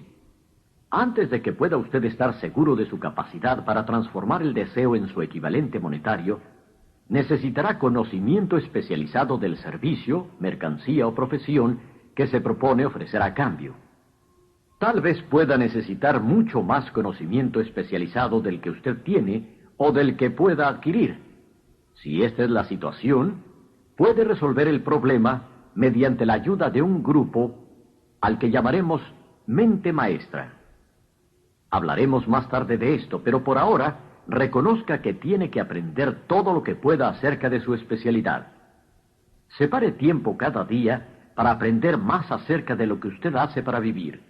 D: antes de que pueda usted estar seguro de su capacidad para transformar el deseo en su equivalente monetario, necesitará conocimiento especializado del servicio, mercancía o profesión que se propone ofrecer a cambio. Tal vez pueda necesitar mucho más conocimiento especializado del que usted tiene o del que pueda adquirir. Si esta es la situación, puede resolver el problema mediante la ayuda de un grupo al que llamaremos mente maestra. Hablaremos más tarde de esto, pero por ahora reconozca que tiene que aprender todo lo que pueda acerca de su especialidad. Separe tiempo cada día para aprender más acerca de lo que usted hace para vivir.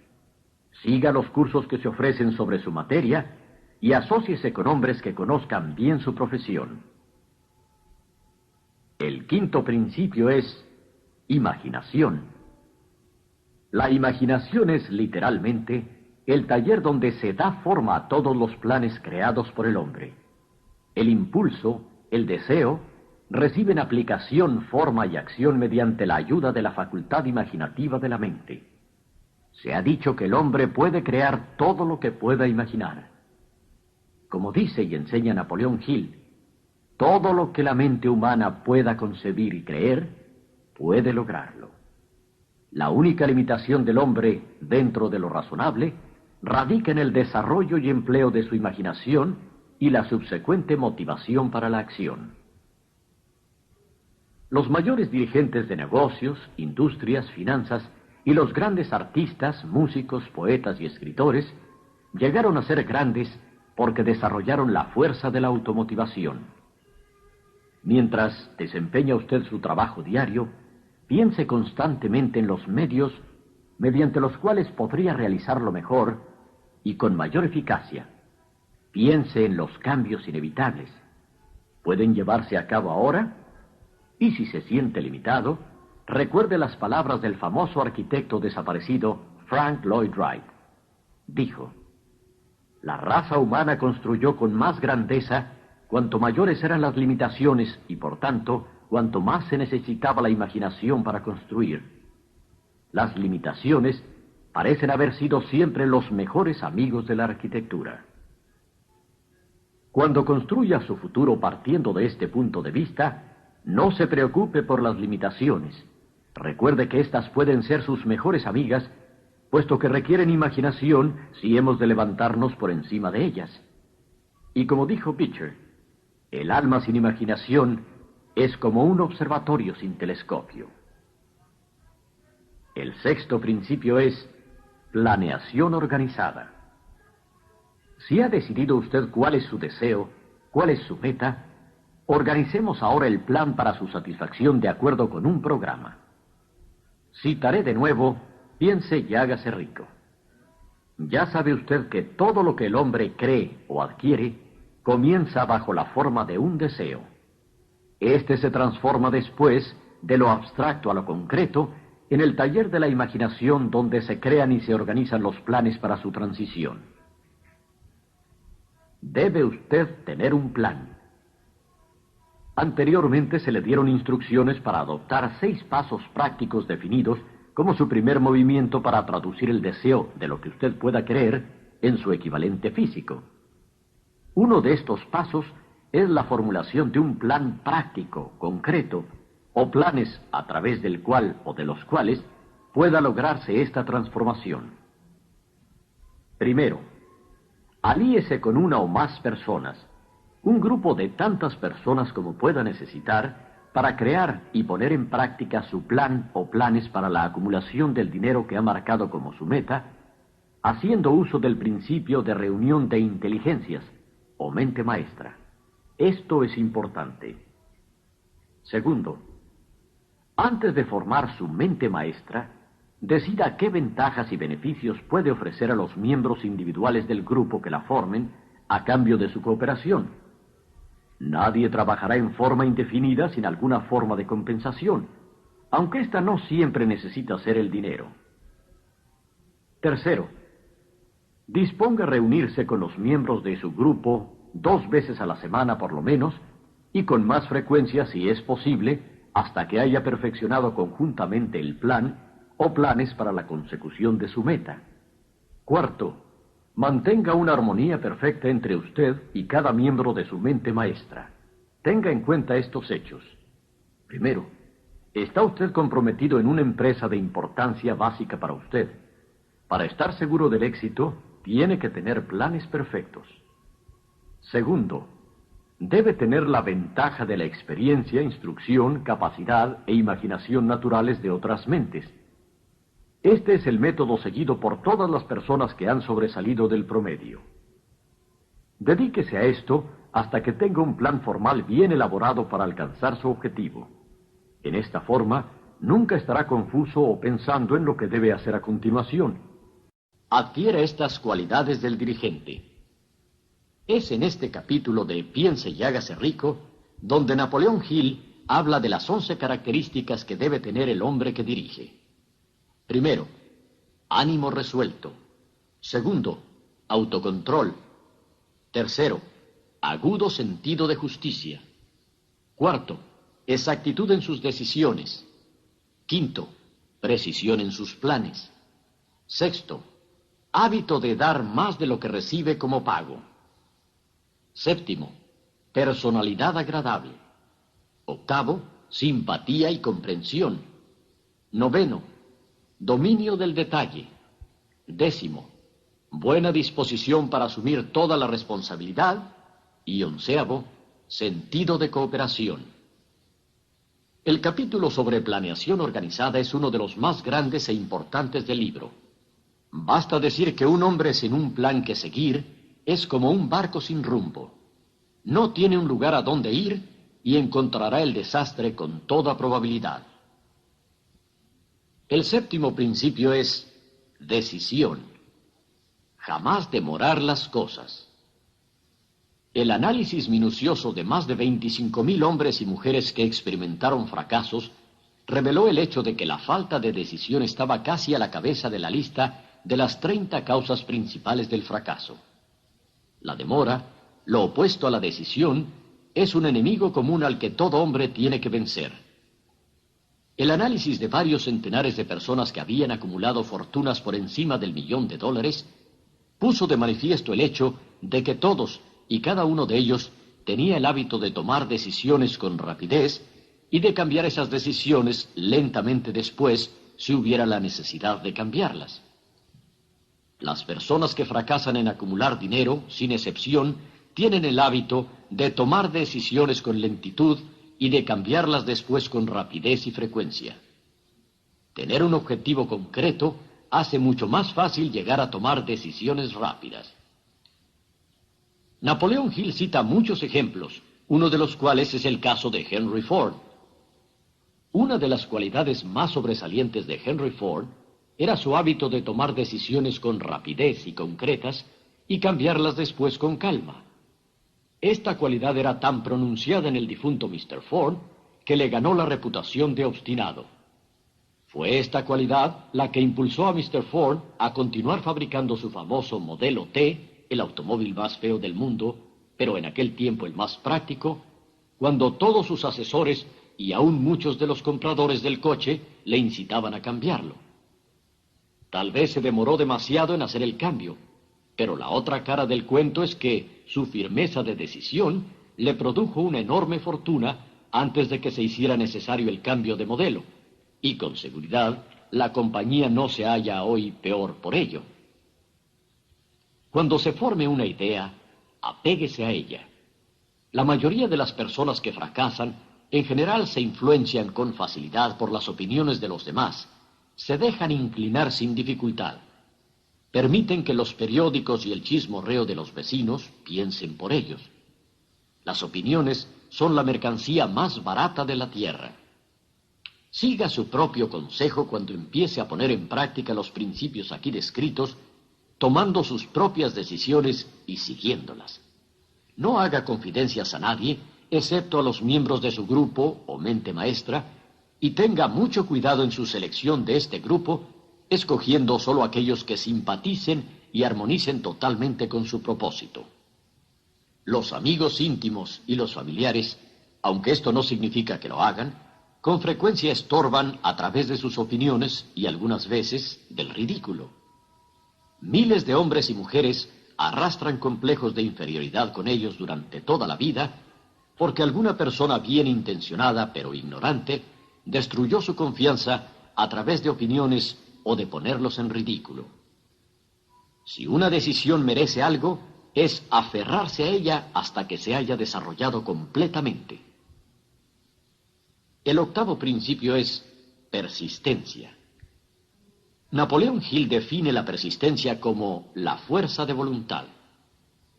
D: Siga los cursos que se ofrecen sobre su materia y asóciese con hombres que conozcan bien su profesión. El quinto principio es imaginación. La imaginación es literalmente el taller donde se da forma a todos los planes creados por el hombre. El impulso, el deseo, reciben aplicación, forma y acción mediante la ayuda de la facultad imaginativa de la mente. Se ha dicho que el hombre puede crear todo lo que pueda imaginar. Como dice y enseña Napoleón Hill, todo lo que la mente humana pueda concebir y creer, puede lograrlo. La única limitación del hombre dentro de lo razonable radica en el desarrollo y empleo de su imaginación y la subsecuente motivación para la acción. Los mayores dirigentes de negocios, industrias, finanzas y los grandes artistas, músicos, poetas y escritores llegaron a ser grandes porque desarrollaron la fuerza de la automotivación. Mientras desempeña usted su trabajo diario, piense constantemente en los medios mediante los cuales podría realizarlo mejor y con mayor eficacia. Piense en los cambios inevitables. ¿Pueden llevarse a cabo ahora? Y si se siente limitado, recuerde las palabras del famoso arquitecto desaparecido Frank Lloyd Wright. Dijo: la raza humana construyó con más grandeza cuanto mayores eran las limitaciones y, por tanto, cuanto más se necesitaba la imaginación para construir. Las limitaciones parecen haber sido siempre los mejores amigos de la arquitectura. Cuando construya su futuro partiendo de este punto de vista, no se preocupe por las limitaciones. Recuerde que éstas pueden ser sus mejores amigas, puesto que requieren imaginación si hemos de levantarnos por encima de ellas. Y como dijo Beecher, el alma sin imaginación es como un observatorio sin telescopio. El sexto principio es planeación organizada. Si ha decidido usted cuál es su deseo, cuál es su meta, organicemos ahora el plan para su satisfacción de acuerdo con un programa. Citaré de nuevo: piense y hágase rico. Ya sabe usted que todo lo que el hombre cree o adquiere comienza bajo la forma de un deseo. Este se transforma después de lo abstracto a lo concreto en el taller de la imaginación, donde se crean y se organizan los planes para su transición. Debe usted tener un plan. Anteriormente se le dieron instrucciones para adoptar 6 pasos prácticos definidos como su primer movimiento para traducir el deseo de lo que usted pueda querer en su equivalente físico. Uno de estos pasos es la formulación de un plan práctico, concreto, o planes a través del cual o de los cuales pueda lograrse esta transformación. Primero, alíese con una o más personas, un grupo de tantas personas como pueda necesitar, para crear y poner en práctica su plan o planes para la acumulación del dinero que ha marcado como su meta, haciendo uso del principio de reunión de inteligencias o mente maestra. Esto es importante. Segundo, antes de formar su mente maestra, decida qué ventajas y beneficios puede ofrecer a los miembros individuales del grupo que la formen a cambio de su cooperación. Nadie trabajará en forma indefinida sin alguna forma de compensación, aunque ésta no siempre necesita ser el dinero. Tercero, disponga a reunirse con los miembros de su grupo 2 veces a la semana por lo menos, y con más frecuencia si es posible, hasta que haya perfeccionado conjuntamente el plan o planes para la consecución de su meta. Cuarto, mantenga una armonía perfecta entre usted y cada miembro de su mente maestra. Tenga en cuenta estos hechos. Primero, ¿está usted comprometido en una empresa de importancia básica para usted? Para estar seguro del éxito, tiene que tener planes perfectos. Segundo, debe tener la ventaja de la experiencia, instrucción, capacidad e imaginación naturales de otras mentes. Este es el método seguido por todas las personas que han sobresalido del promedio. Dedíquese a esto hasta que tenga un plan formal bien elaborado para alcanzar su objetivo. En esta forma, nunca estará confuso o pensando en lo que debe hacer a continuación. Adquiere estas cualidades del dirigente. Es en este capítulo de Piense y hágase rico donde Napoleón Hill habla de las 11 características que debe tener el hombre que dirige. Primero, ánimo resuelto. Segundo, autocontrol. Tercero, agudo sentido de justicia. Cuarto, exactitud en sus decisiones. Quinto, precisión en sus planes. Sexto, hábito de dar más de lo que recibe como pago. Séptimo, personalidad agradable. Octavo, simpatía y comprensión. Noveno, dominio del detalle. Décimo, buena disposición para asumir toda la responsabilidad. Y onceavo, sentido de cooperación. El capítulo sobre planeación organizada es uno de los más grandes e importantes del libro. Basta decir que un hombre sin un plan que seguir es como un barco sin rumbo. No tiene un lugar a donde ir y encontrará el desastre con toda probabilidad. El séptimo principio es decisión. Jamás demorar las cosas. El análisis minucioso de más de 25,000 hombres y mujeres que experimentaron fracasos reveló el hecho de que la falta de decisión estaba casi a la cabeza de la lista de las 30 causas principales del fracaso. La demora, lo opuesto a la decisión, es un enemigo común al que todo hombre tiene que vencer. El análisis de varios centenares de personas que habían acumulado fortunas por encima del $1.000.000 puso de manifiesto el hecho de que todos y cada uno de ellos tenía el hábito de tomar decisiones con rapidez y de cambiar esas decisiones lentamente después si hubiera la necesidad de cambiarlas. Las personas que fracasan en acumular dinero, sin excepción, tienen el hábito de tomar decisiones con lentitud y de cambiarlas después con rapidez y frecuencia. Tener un objetivo concreto hace mucho más fácil llegar a tomar decisiones rápidas. Napoleón Hill cita muchos ejemplos, uno de los cuales es el caso de Henry Ford. Una de las cualidades más sobresalientes de Henry Ford era su hábito de tomar decisiones con rapidez y concretas y cambiarlas después con calma. Esta cualidad era tan pronunciada en el difunto Mr. Ford que le ganó la reputación de obstinado. Fue esta cualidad la que impulsó a Mr. Ford a continuar fabricando su famoso Modelo T, el automóvil más feo del mundo, pero en aquel tiempo el más práctico, cuando todos sus asesores y aún muchos de los compradores del coche le incitaban a cambiarlo. Tal vez se demoró demasiado en hacer el cambio, pero la otra cara del cuento es que su firmeza de decisión le produjo una enorme fortuna antes de que se hiciera necesario el cambio de modelo, y con seguridad la compañía no se halla hoy peor por ello. Cuando se forme una idea, apéguese a ella. La mayoría de las personas que fracasan en general se influencian con facilidad por las opiniones de los demás, se dejan inclinar sin dificultad. Permiten que los periódicos y el chismorreo de los vecinos piensen por ellos. Las opiniones son la mercancía más barata de la tierra. Siga su propio consejo cuando empiece a poner en práctica los principios aquí descritos, tomando sus propias decisiones y siguiéndolas. No haga confidencias a nadie, excepto a los miembros de su grupo o mente maestra, y tenga mucho cuidado en su selección de este grupo, escogiendo solo aquellos que simpaticen y armonicen totalmente con su propósito. Los amigos íntimos y los familiares, aunque esto no significa que lo hagan, con frecuencia estorban a través de sus opiniones y algunas veces del ridículo. Miles de hombres y mujeres arrastran complejos de inferioridad con ellos durante toda la vida porque alguna persona bien intencionada pero ignorante destruyó su confianza a través de opiniones o de ponerlos en ridículo. Si una decisión merece algo, es aferrarse a ella hasta que se haya desarrollado completamente. El octavo principio es persistencia. Napoleón Hill define la persistencia como la fuerza de voluntad.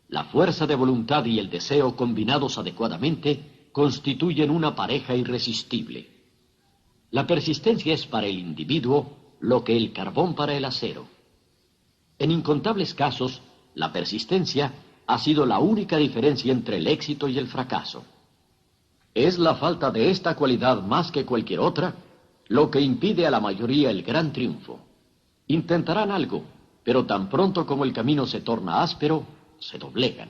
D: La fuerza de voluntad y el deseo combinados adecuadamente constituyen una pareja irresistible. La persistencia es para el individuo lo que el carbón para el acero. En incontables casos, la persistencia ha sido la única diferencia entre el éxito y el fracaso. Es la falta de esta cualidad más que cualquier otra lo que impide a la mayoría el gran triunfo. Intentarán algo, pero tan pronto como el camino se torna áspero, se doblegan.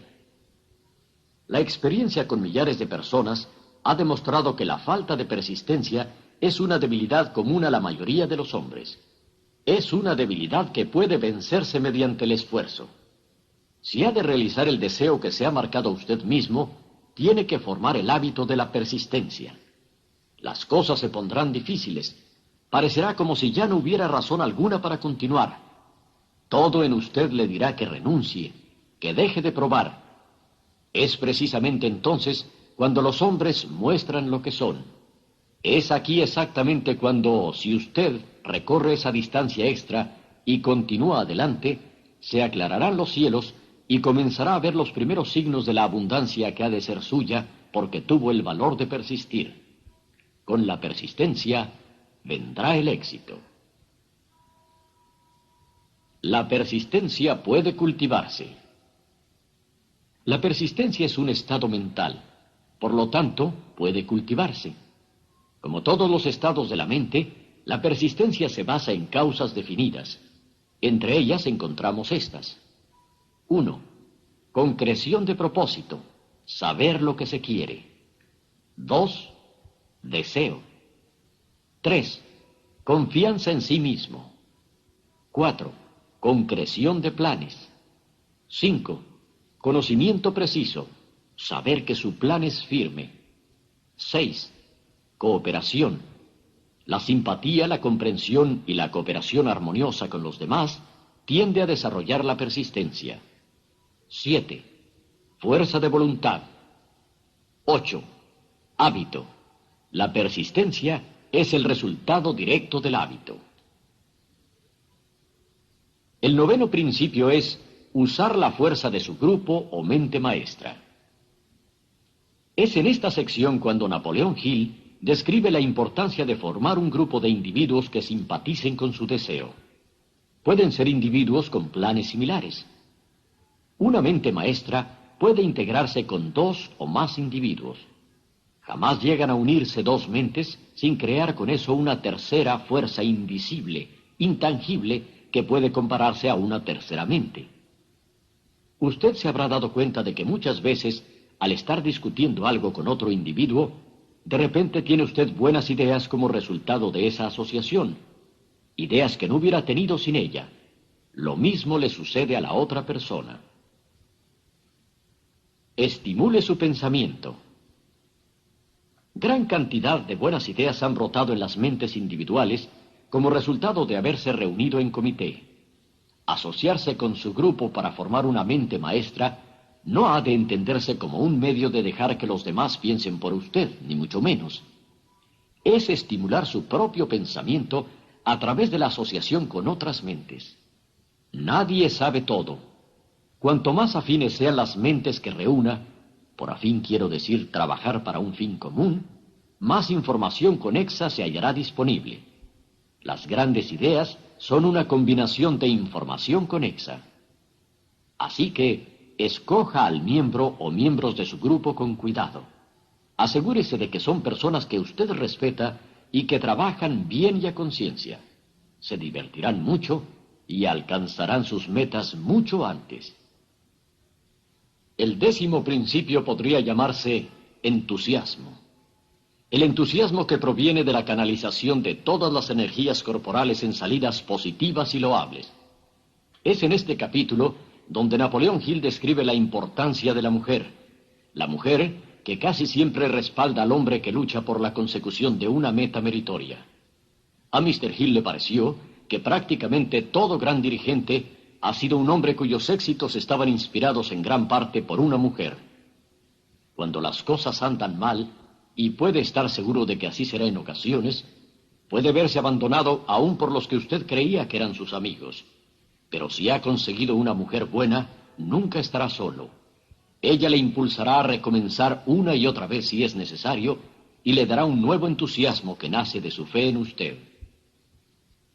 D: La experiencia con millares de personas ha demostrado que la falta de persistencia es una debilidad común a la mayoría de los hombres. Es una debilidad que puede vencerse mediante el esfuerzo. Si ha de realizar el deseo que se ha marcado usted mismo, tiene que formar el hábito de la persistencia. Las cosas se pondrán difíciles. Parecerá como si ya no hubiera razón alguna para continuar. Todo en usted le dirá que renuncie, que deje de probar. Es precisamente entonces cuando los hombres muestran lo que son. Es aquí exactamente cuando, si usted recorre esa distancia extra y continúa adelante, se aclararán los cielos y comenzará a ver los primeros signos de la abundancia que ha de ser suya porque tuvo el valor de persistir. Con la persistencia vendrá el éxito. La persistencia puede cultivarse. La persistencia es un estado mental, por lo tanto, puede cultivarse. Como todos los estados de la mente, la persistencia se basa en causas definidas. Entre ellas encontramos estas. 1. Concreción de propósito, saber lo que se quiere. 2. Deseo. 3. Confianza en sí mismo. 4. Concreción de planes. 5. Conocimiento preciso, saber que su plan es firme. 6. Cooperación. La simpatía, la comprensión y la cooperación armoniosa con los demás tiende a desarrollar la persistencia. 7. Fuerza de voluntad. 8. Hábito. La persistencia es el resultado directo del hábito. El noveno principio es usar la fuerza de su grupo o mente maestra. Es en esta sección cuando Napoleón Hill describe la importancia de formar un grupo de individuos que simpaticen con su deseo. Pueden ser individuos con planes similares. Una mente maestra puede integrarse con 2 o más individuos. Jamás llegan a unirse 2 mentes sin crear con eso una tercera fuerza invisible, intangible, que puede compararse a una tercera mente. Usted se habrá dado cuenta de que muchas veces, al estar discutiendo algo con otro individuo, de repente tiene usted buenas ideas como resultado de esa asociación, ideas que no hubiera tenido sin ella. Lo mismo le sucede a la otra persona. Estimule su pensamiento. Gran cantidad de buenas ideas han brotado en las mentes individuales como resultado de haberse reunido en comité. Asociarse con su grupo para formar una mente maestra no ha de entenderse como un medio de dejar que los demás piensen por usted, ni mucho menos. Es estimular su propio pensamiento a través de la asociación con otras mentes. Nadie sabe todo. Cuanto más afines sean las mentes que reúna, por afín quiero decir trabajar para un fin común, más información conexa se hallará disponible. Las grandes ideas son una combinación de información conexa. Así que, escoja al miembro o miembros de su grupo con cuidado. Asegúrese de que son personas que usted respeta y que trabajan bien y a conciencia. Se divertirán mucho y alcanzarán sus metas mucho antes. El 10º principio podría llamarse entusiasmo. El entusiasmo que proviene de la canalización de todas las energías corporales en salidas positivas y loables. Es en este capítulo donde Napoleón Hill describe la importancia de la mujer que casi siempre respalda al hombre que lucha por la consecución de una meta meritoria. A Mr. Hill le pareció que prácticamente todo gran dirigente ha sido un hombre cuyos éxitos estaban inspirados en gran parte por una mujer. Cuando las cosas andan mal, y puede estar seguro de que así será en ocasiones, puede verse abandonado aún por los que usted creía que eran sus amigos. Pero si ha conseguido una mujer buena, nunca estará solo. Ella le impulsará a recomenzar una y otra vez si es necesario, y le dará un nuevo entusiasmo que nace de su fe en usted.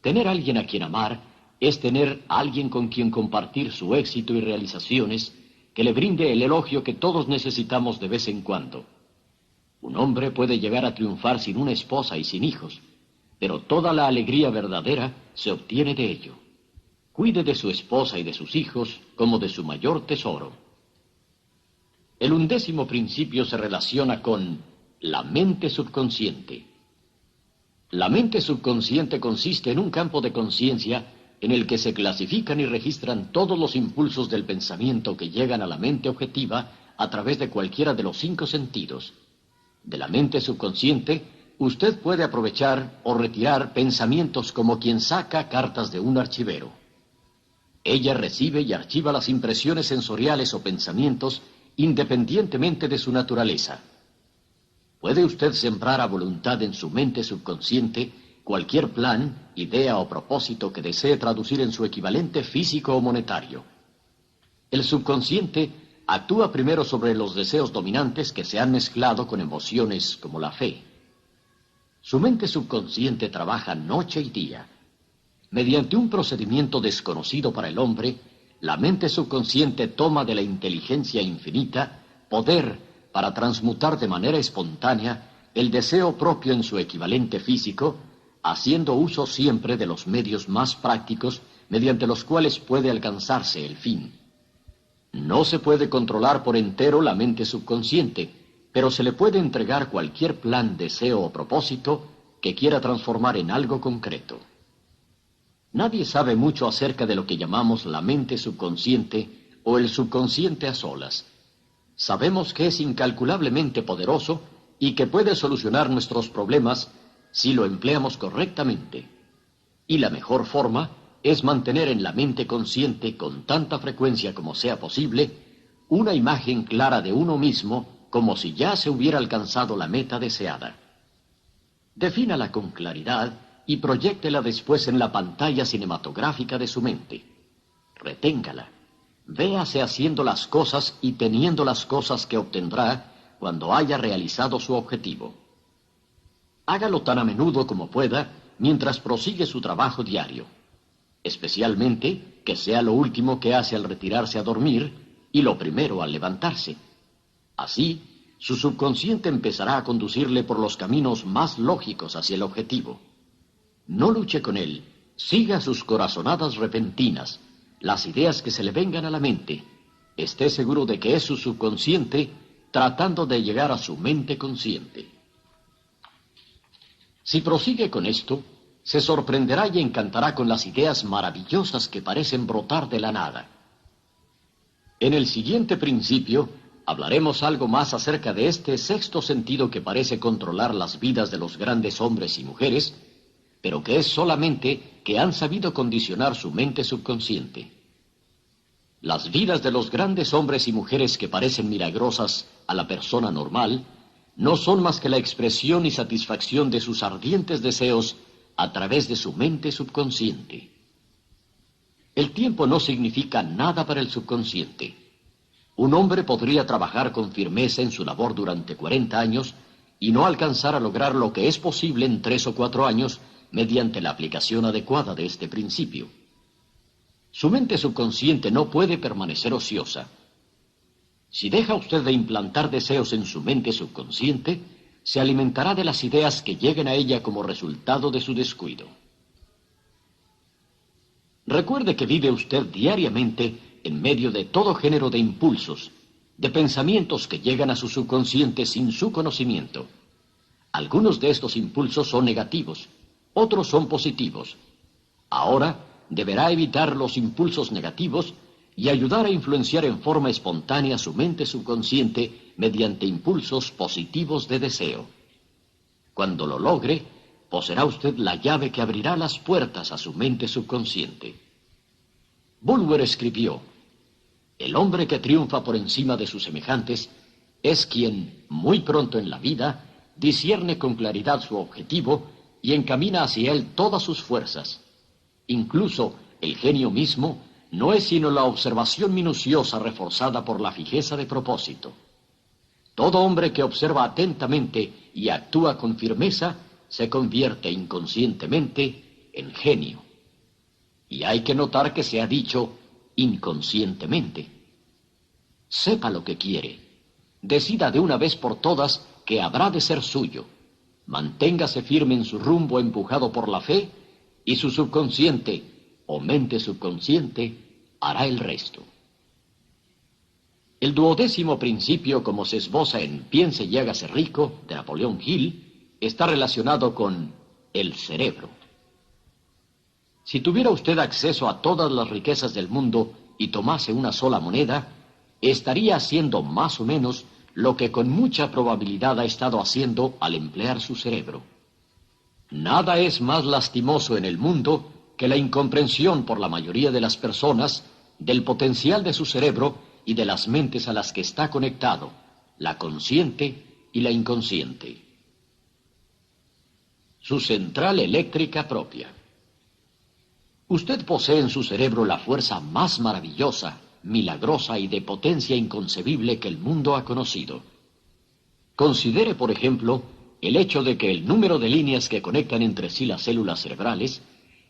D: Tener a alguien a quien amar es tener a alguien con quien compartir su éxito y realizaciones, que le brinde el elogio que todos necesitamos de vez en cuando. Un hombre puede llegar a triunfar sin una esposa y sin hijos, pero toda la alegría verdadera se obtiene de ello. Cuide de su esposa y de sus hijos como de su mayor tesoro. El 11º principio se relaciona con la mente subconsciente. La mente subconsciente consiste en un campo de conciencia en el que se clasifican y registran todos los impulsos del pensamiento que llegan a la mente objetiva a través de cualquiera de los 5 sentidos. De la mente subconsciente, usted puede aprovechar o retirar pensamientos como quien saca cartas de un archivero. Ella recibe y archiva las impresiones sensoriales o pensamientos independientemente de su naturaleza. Puede usted sembrar a voluntad en su mente subconsciente cualquier plan, idea o propósito que desee traducir en su equivalente físico o monetario. El subconsciente actúa primero sobre los deseos dominantes que se han mezclado con emociones como la fe. Su mente subconsciente trabaja noche y día. Mediante un procedimiento desconocido para el hombre, la mente subconsciente toma de la inteligencia infinita poder para transmutar de manera espontánea el deseo propio en su equivalente físico, haciendo uso siempre de los medios más prácticos mediante los cuales puede alcanzarse el fin. No se puede controlar por entero la mente subconsciente, pero se le puede entregar cualquier plan, deseo o propósito que quiera transformar en algo concreto. Nadie sabe mucho acerca de lo que llamamos la mente subconsciente o el subconsciente a solas. Sabemos que es incalculablemente poderoso y que puede solucionar nuestros problemas si lo empleamos correctamente. Y la mejor forma es mantener en la mente consciente con tanta frecuencia como sea posible una imagen clara de uno mismo como si ya se hubiera alcanzado la meta deseada. Defínala con claridad y proyéctela después en la pantalla cinematográfica de su mente. Reténgala. Véase haciendo las cosas y teniendo las cosas que obtendrá cuando haya realizado su objetivo. Hágalo tan a menudo como pueda mientras prosigue su trabajo diario. Especialmente que sea lo último que hace al retirarse a dormir y lo primero al levantarse. Así, su subconsciente empezará a conducirle por los caminos más lógicos hacia el objetivo. No luche con él, siga sus corazonadas repentinas, las ideas que se le vengan a la mente. Esté seguro de que es su subconsciente tratando de llegar a su mente consciente. Si prosigue con esto, se sorprenderá y encantará con las ideas maravillosas que parecen brotar de la nada. En el siguiente principio, hablaremos algo más acerca de este 6º sentido que parece controlar las vidas de los grandes hombres y mujeres, pero que es solamente que han sabido condicionar su mente subconsciente. Las vidas de los grandes hombres y mujeres que parecen milagrosas a la persona normal no son más que la expresión y satisfacción de sus ardientes deseos a través de su mente subconsciente. El tiempo no significa nada para el subconsciente. Un hombre podría trabajar con firmeza en su labor durante 40 años y no alcanzar a lograr lo que es posible en 3 o 4 años mediante la aplicación adecuada de este principio. Su mente subconsciente no puede permanecer ociosa. Si deja usted de implantar deseos en su mente subconsciente, se alimentará de las ideas que lleguen a ella como resultado de su descuido. Recuerde que vive usted diariamente en medio de todo género de impulsos, de pensamientos que llegan a su subconsciente sin su conocimiento. Algunos de estos impulsos son negativos, otros son positivos. Ahora deberá evitar los impulsos negativos y ayudar a influenciar en forma espontánea su mente subconsciente mediante impulsos positivos de deseo. Cuando lo logre, poseerá usted la llave que abrirá las puertas a su mente subconsciente. Bulwer escribió: el hombre que triunfa por encima de sus semejantes es quien, muy pronto en la vida, discierne con claridad su objetivo y encamina hacia él todas sus fuerzas. Incluso el genio mismo no es sino la observación minuciosa reforzada por la fijeza de propósito. Todo hombre que observa atentamente y actúa con firmeza se convierte inconscientemente en genio. Y hay que notar que se ha dicho inconscientemente. Sepa lo que quiere. Decida de una vez por todas que habrá de ser suyo. Manténgase firme en su rumbo empujado por la fe y su subconsciente o mente subconsciente hará el resto. El 12º principio, como se esboza en Piense y hágase rico, de Napoleón Hill, está relacionado con el cerebro. Si tuviera usted acceso a todas las riquezas del mundo y tomase una sola moneda, estaría haciendo más o menos lo que con mucha probabilidad ha estado haciendo al emplear su cerebro. Nada es más lastimoso en el mundo que la incomprensión por la mayoría de las personas del potencial de su cerebro y de las mentes a las que está conectado, la consciente y la inconsciente. Su central eléctrica propia. Usted posee en su cerebro la fuerza más maravillosa, milagrosa y de potencia inconcebible que el mundo ha conocido. Considere, por ejemplo, el hecho de que el número de líneas que conectan entre sí las células cerebrales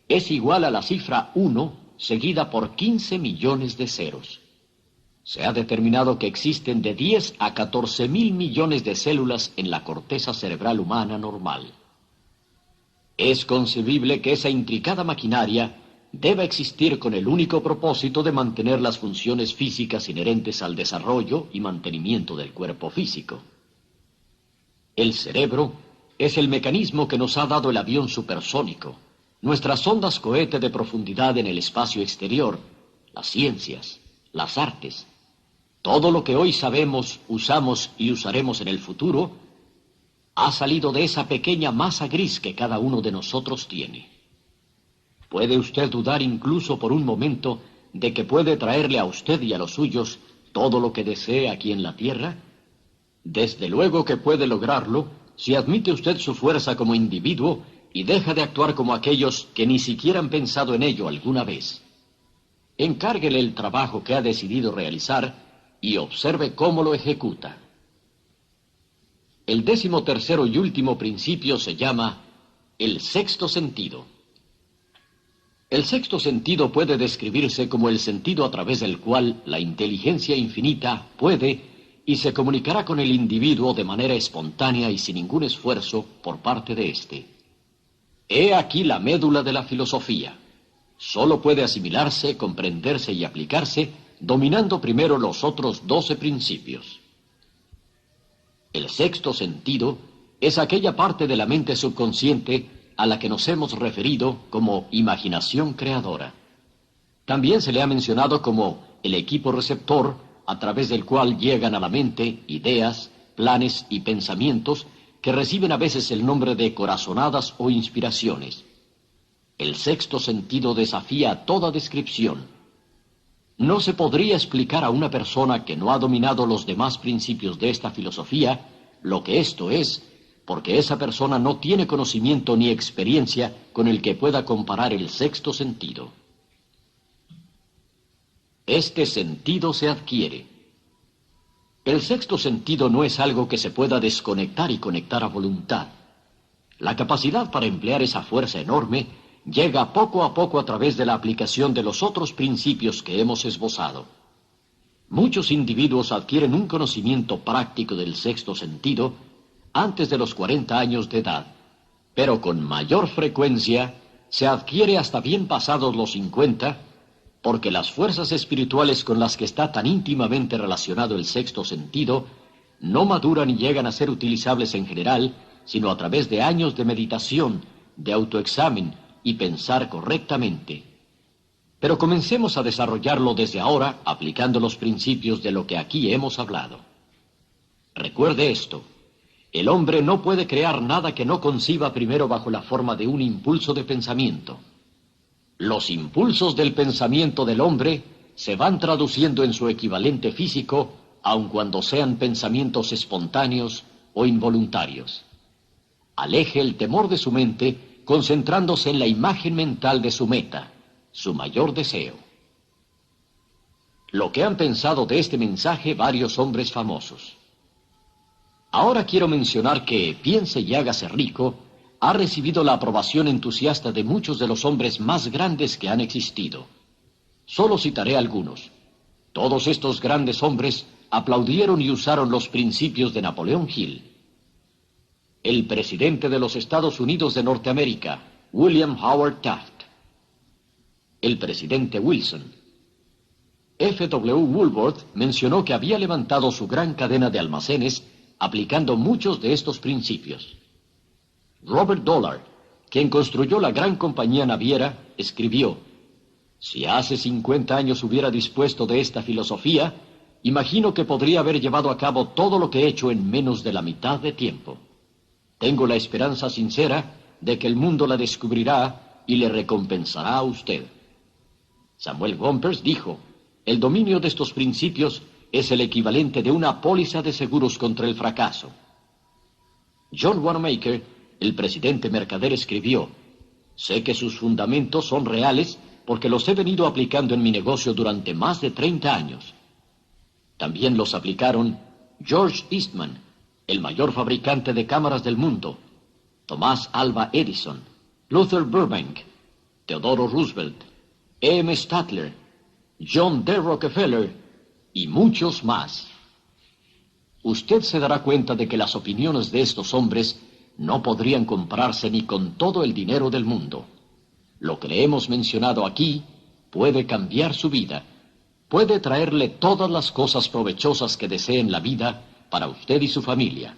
D: es igual a la cifra 1 seguida por 15 millones de ceros. Se ha determinado que existen de 10 a 14.000 millones de células en la corteza cerebral humana normal. Es concebible que esa intricada maquinaria deba existir con el único propósito de mantener las funciones físicas inherentes al desarrollo y mantenimiento del cuerpo físico. El cerebro es el mecanismo que nos ha dado el avión supersónico, nuestras ondas cohete de profundidad en el espacio exterior, las ciencias, las artes. Todo lo que hoy sabemos, usamos y usaremos en el futuro ha salido de esa pequeña masa gris que cada uno de nosotros tiene. ¿Puede usted dudar incluso por un momento de que puede traerle a usted y a los suyos todo lo que desee aquí en la tierra? Desde luego que puede lograrlo si admite usted su fuerza como individuo y deja de actuar como aquellos que ni siquiera han pensado en ello alguna vez. Encárguele el trabajo que ha decidido realizar y observe cómo lo ejecuta. El 13º y último principio se llama el sexto sentido. El sexto sentido puede describirse como el sentido a través del cual la inteligencia infinita puede y se comunicará con el individuo de manera espontánea y sin ningún esfuerzo por parte de éste. He aquí la médula de la filosofía. Solo puede asimilarse, comprenderse y aplicarse dominando primero los otros 12 principios. El sexto sentido es aquella parte de la mente subconsciente a la que nos hemos referido como imaginación creadora. También se le ha mencionado como el equipo receptor a través del cual llegan a la mente ideas, planes y pensamientos que reciben a veces el nombre de corazonadas o inspiraciones. El sexto sentido desafía toda descripción. No se podría explicar a una persona que no ha dominado los demás principios de esta filosofía lo que esto es, porque esa persona no tiene conocimiento ni experiencia con el que pueda comparar el sexto sentido. Este sentido se adquiere. El sexto sentido no es algo que se pueda desconectar y conectar a voluntad. La capacidad para emplear esa fuerza enorme llega poco a poco a través de la aplicación de los otros principios que hemos esbozado. Muchos individuos adquieren un conocimiento práctico del sexto sentido antes de los 40 años de edad, pero con mayor frecuencia se adquiere hasta bien pasados los 50, porque las fuerzas espirituales con las que está tan íntimamente relacionado el sexto sentido no maduran y llegan a ser utilizables en general, sino a través de años de meditación, de autoexamen y pensar correctamente. Pero comencemos a desarrollarlo desde ahora, aplicando los principios de lo que aquí hemos hablado. Recuerde esto: el hombre no puede crear nada que no conciba primero bajo la forma de un impulso de pensamiento. Los impulsos del pensamiento del hombre se van traduciendo en su equivalente físico, aun cuando sean pensamientos espontáneos o involuntarios. Aleje el temor de su mente concentrándose en la imagen mental de su meta, su mayor deseo. Lo que han pensado de este mensaje varios hombres famosos. Ahora quiero mencionar que Piense y hágase rico ha recibido la aprobación entusiasta de muchos de los hombres más grandes que han existido. Solo citaré algunos. Todos estos grandes hombres aplaudieron y usaron los principios de Napoleón Hill. El presidente de los Estados Unidos de Norteamérica, William Howard Taft. El presidente Wilson. F.W. Woolworth mencionó que había levantado su gran cadena de almacenes aplicando muchos de estos principios. Robert Dollard, quien construyó la gran compañía naviera, escribió: si hace 50 años hubiera dispuesto de esta filosofía, imagino que podría haber llevado a cabo todo lo que he hecho en menos de la mitad de tiempo. Tengo la esperanza sincera de que el mundo la descubrirá y le recompensará a usted. Samuel Gompers dijo: el dominio de estos principios es el equivalente de una póliza de seguros contra el fracaso. John Wanamaker, el presidente mercader, escribió: sé que sus fundamentos son reales porque los he venido aplicando en mi negocio durante más de 30 años. También los aplicaron George Eastman, el mayor fabricante de cámaras del mundo, Thomas Alva Edison, Luther Burbank, Theodore Roosevelt, E.M. Statler, John D. Rockefeller y muchos más. Usted se dará cuenta de que las opiniones de estos hombres no podrían comprarse ni con todo el dinero del mundo. Lo que le hemos mencionado aquí puede cambiar su vida, puede traerle todas las cosas provechosas que desee en la vida para usted y su familia.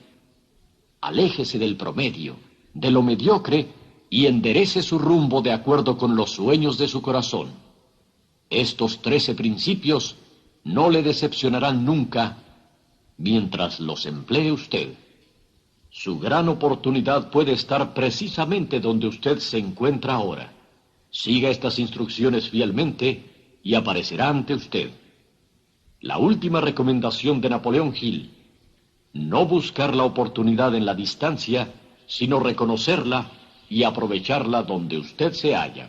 D: Aléjese del promedio, de lo mediocre, y enderece su rumbo de acuerdo con los sueños de su corazón. Estos 13 principios no le decepcionarán nunca mientras los emplee usted. Su gran oportunidad puede estar precisamente donde usted se encuentra ahora. Siga estas instrucciones fielmente y aparecerá ante usted. La última recomendación de Napoleón Hill: no buscar la oportunidad en la distancia, sino reconocerla y aprovecharla donde usted se halla.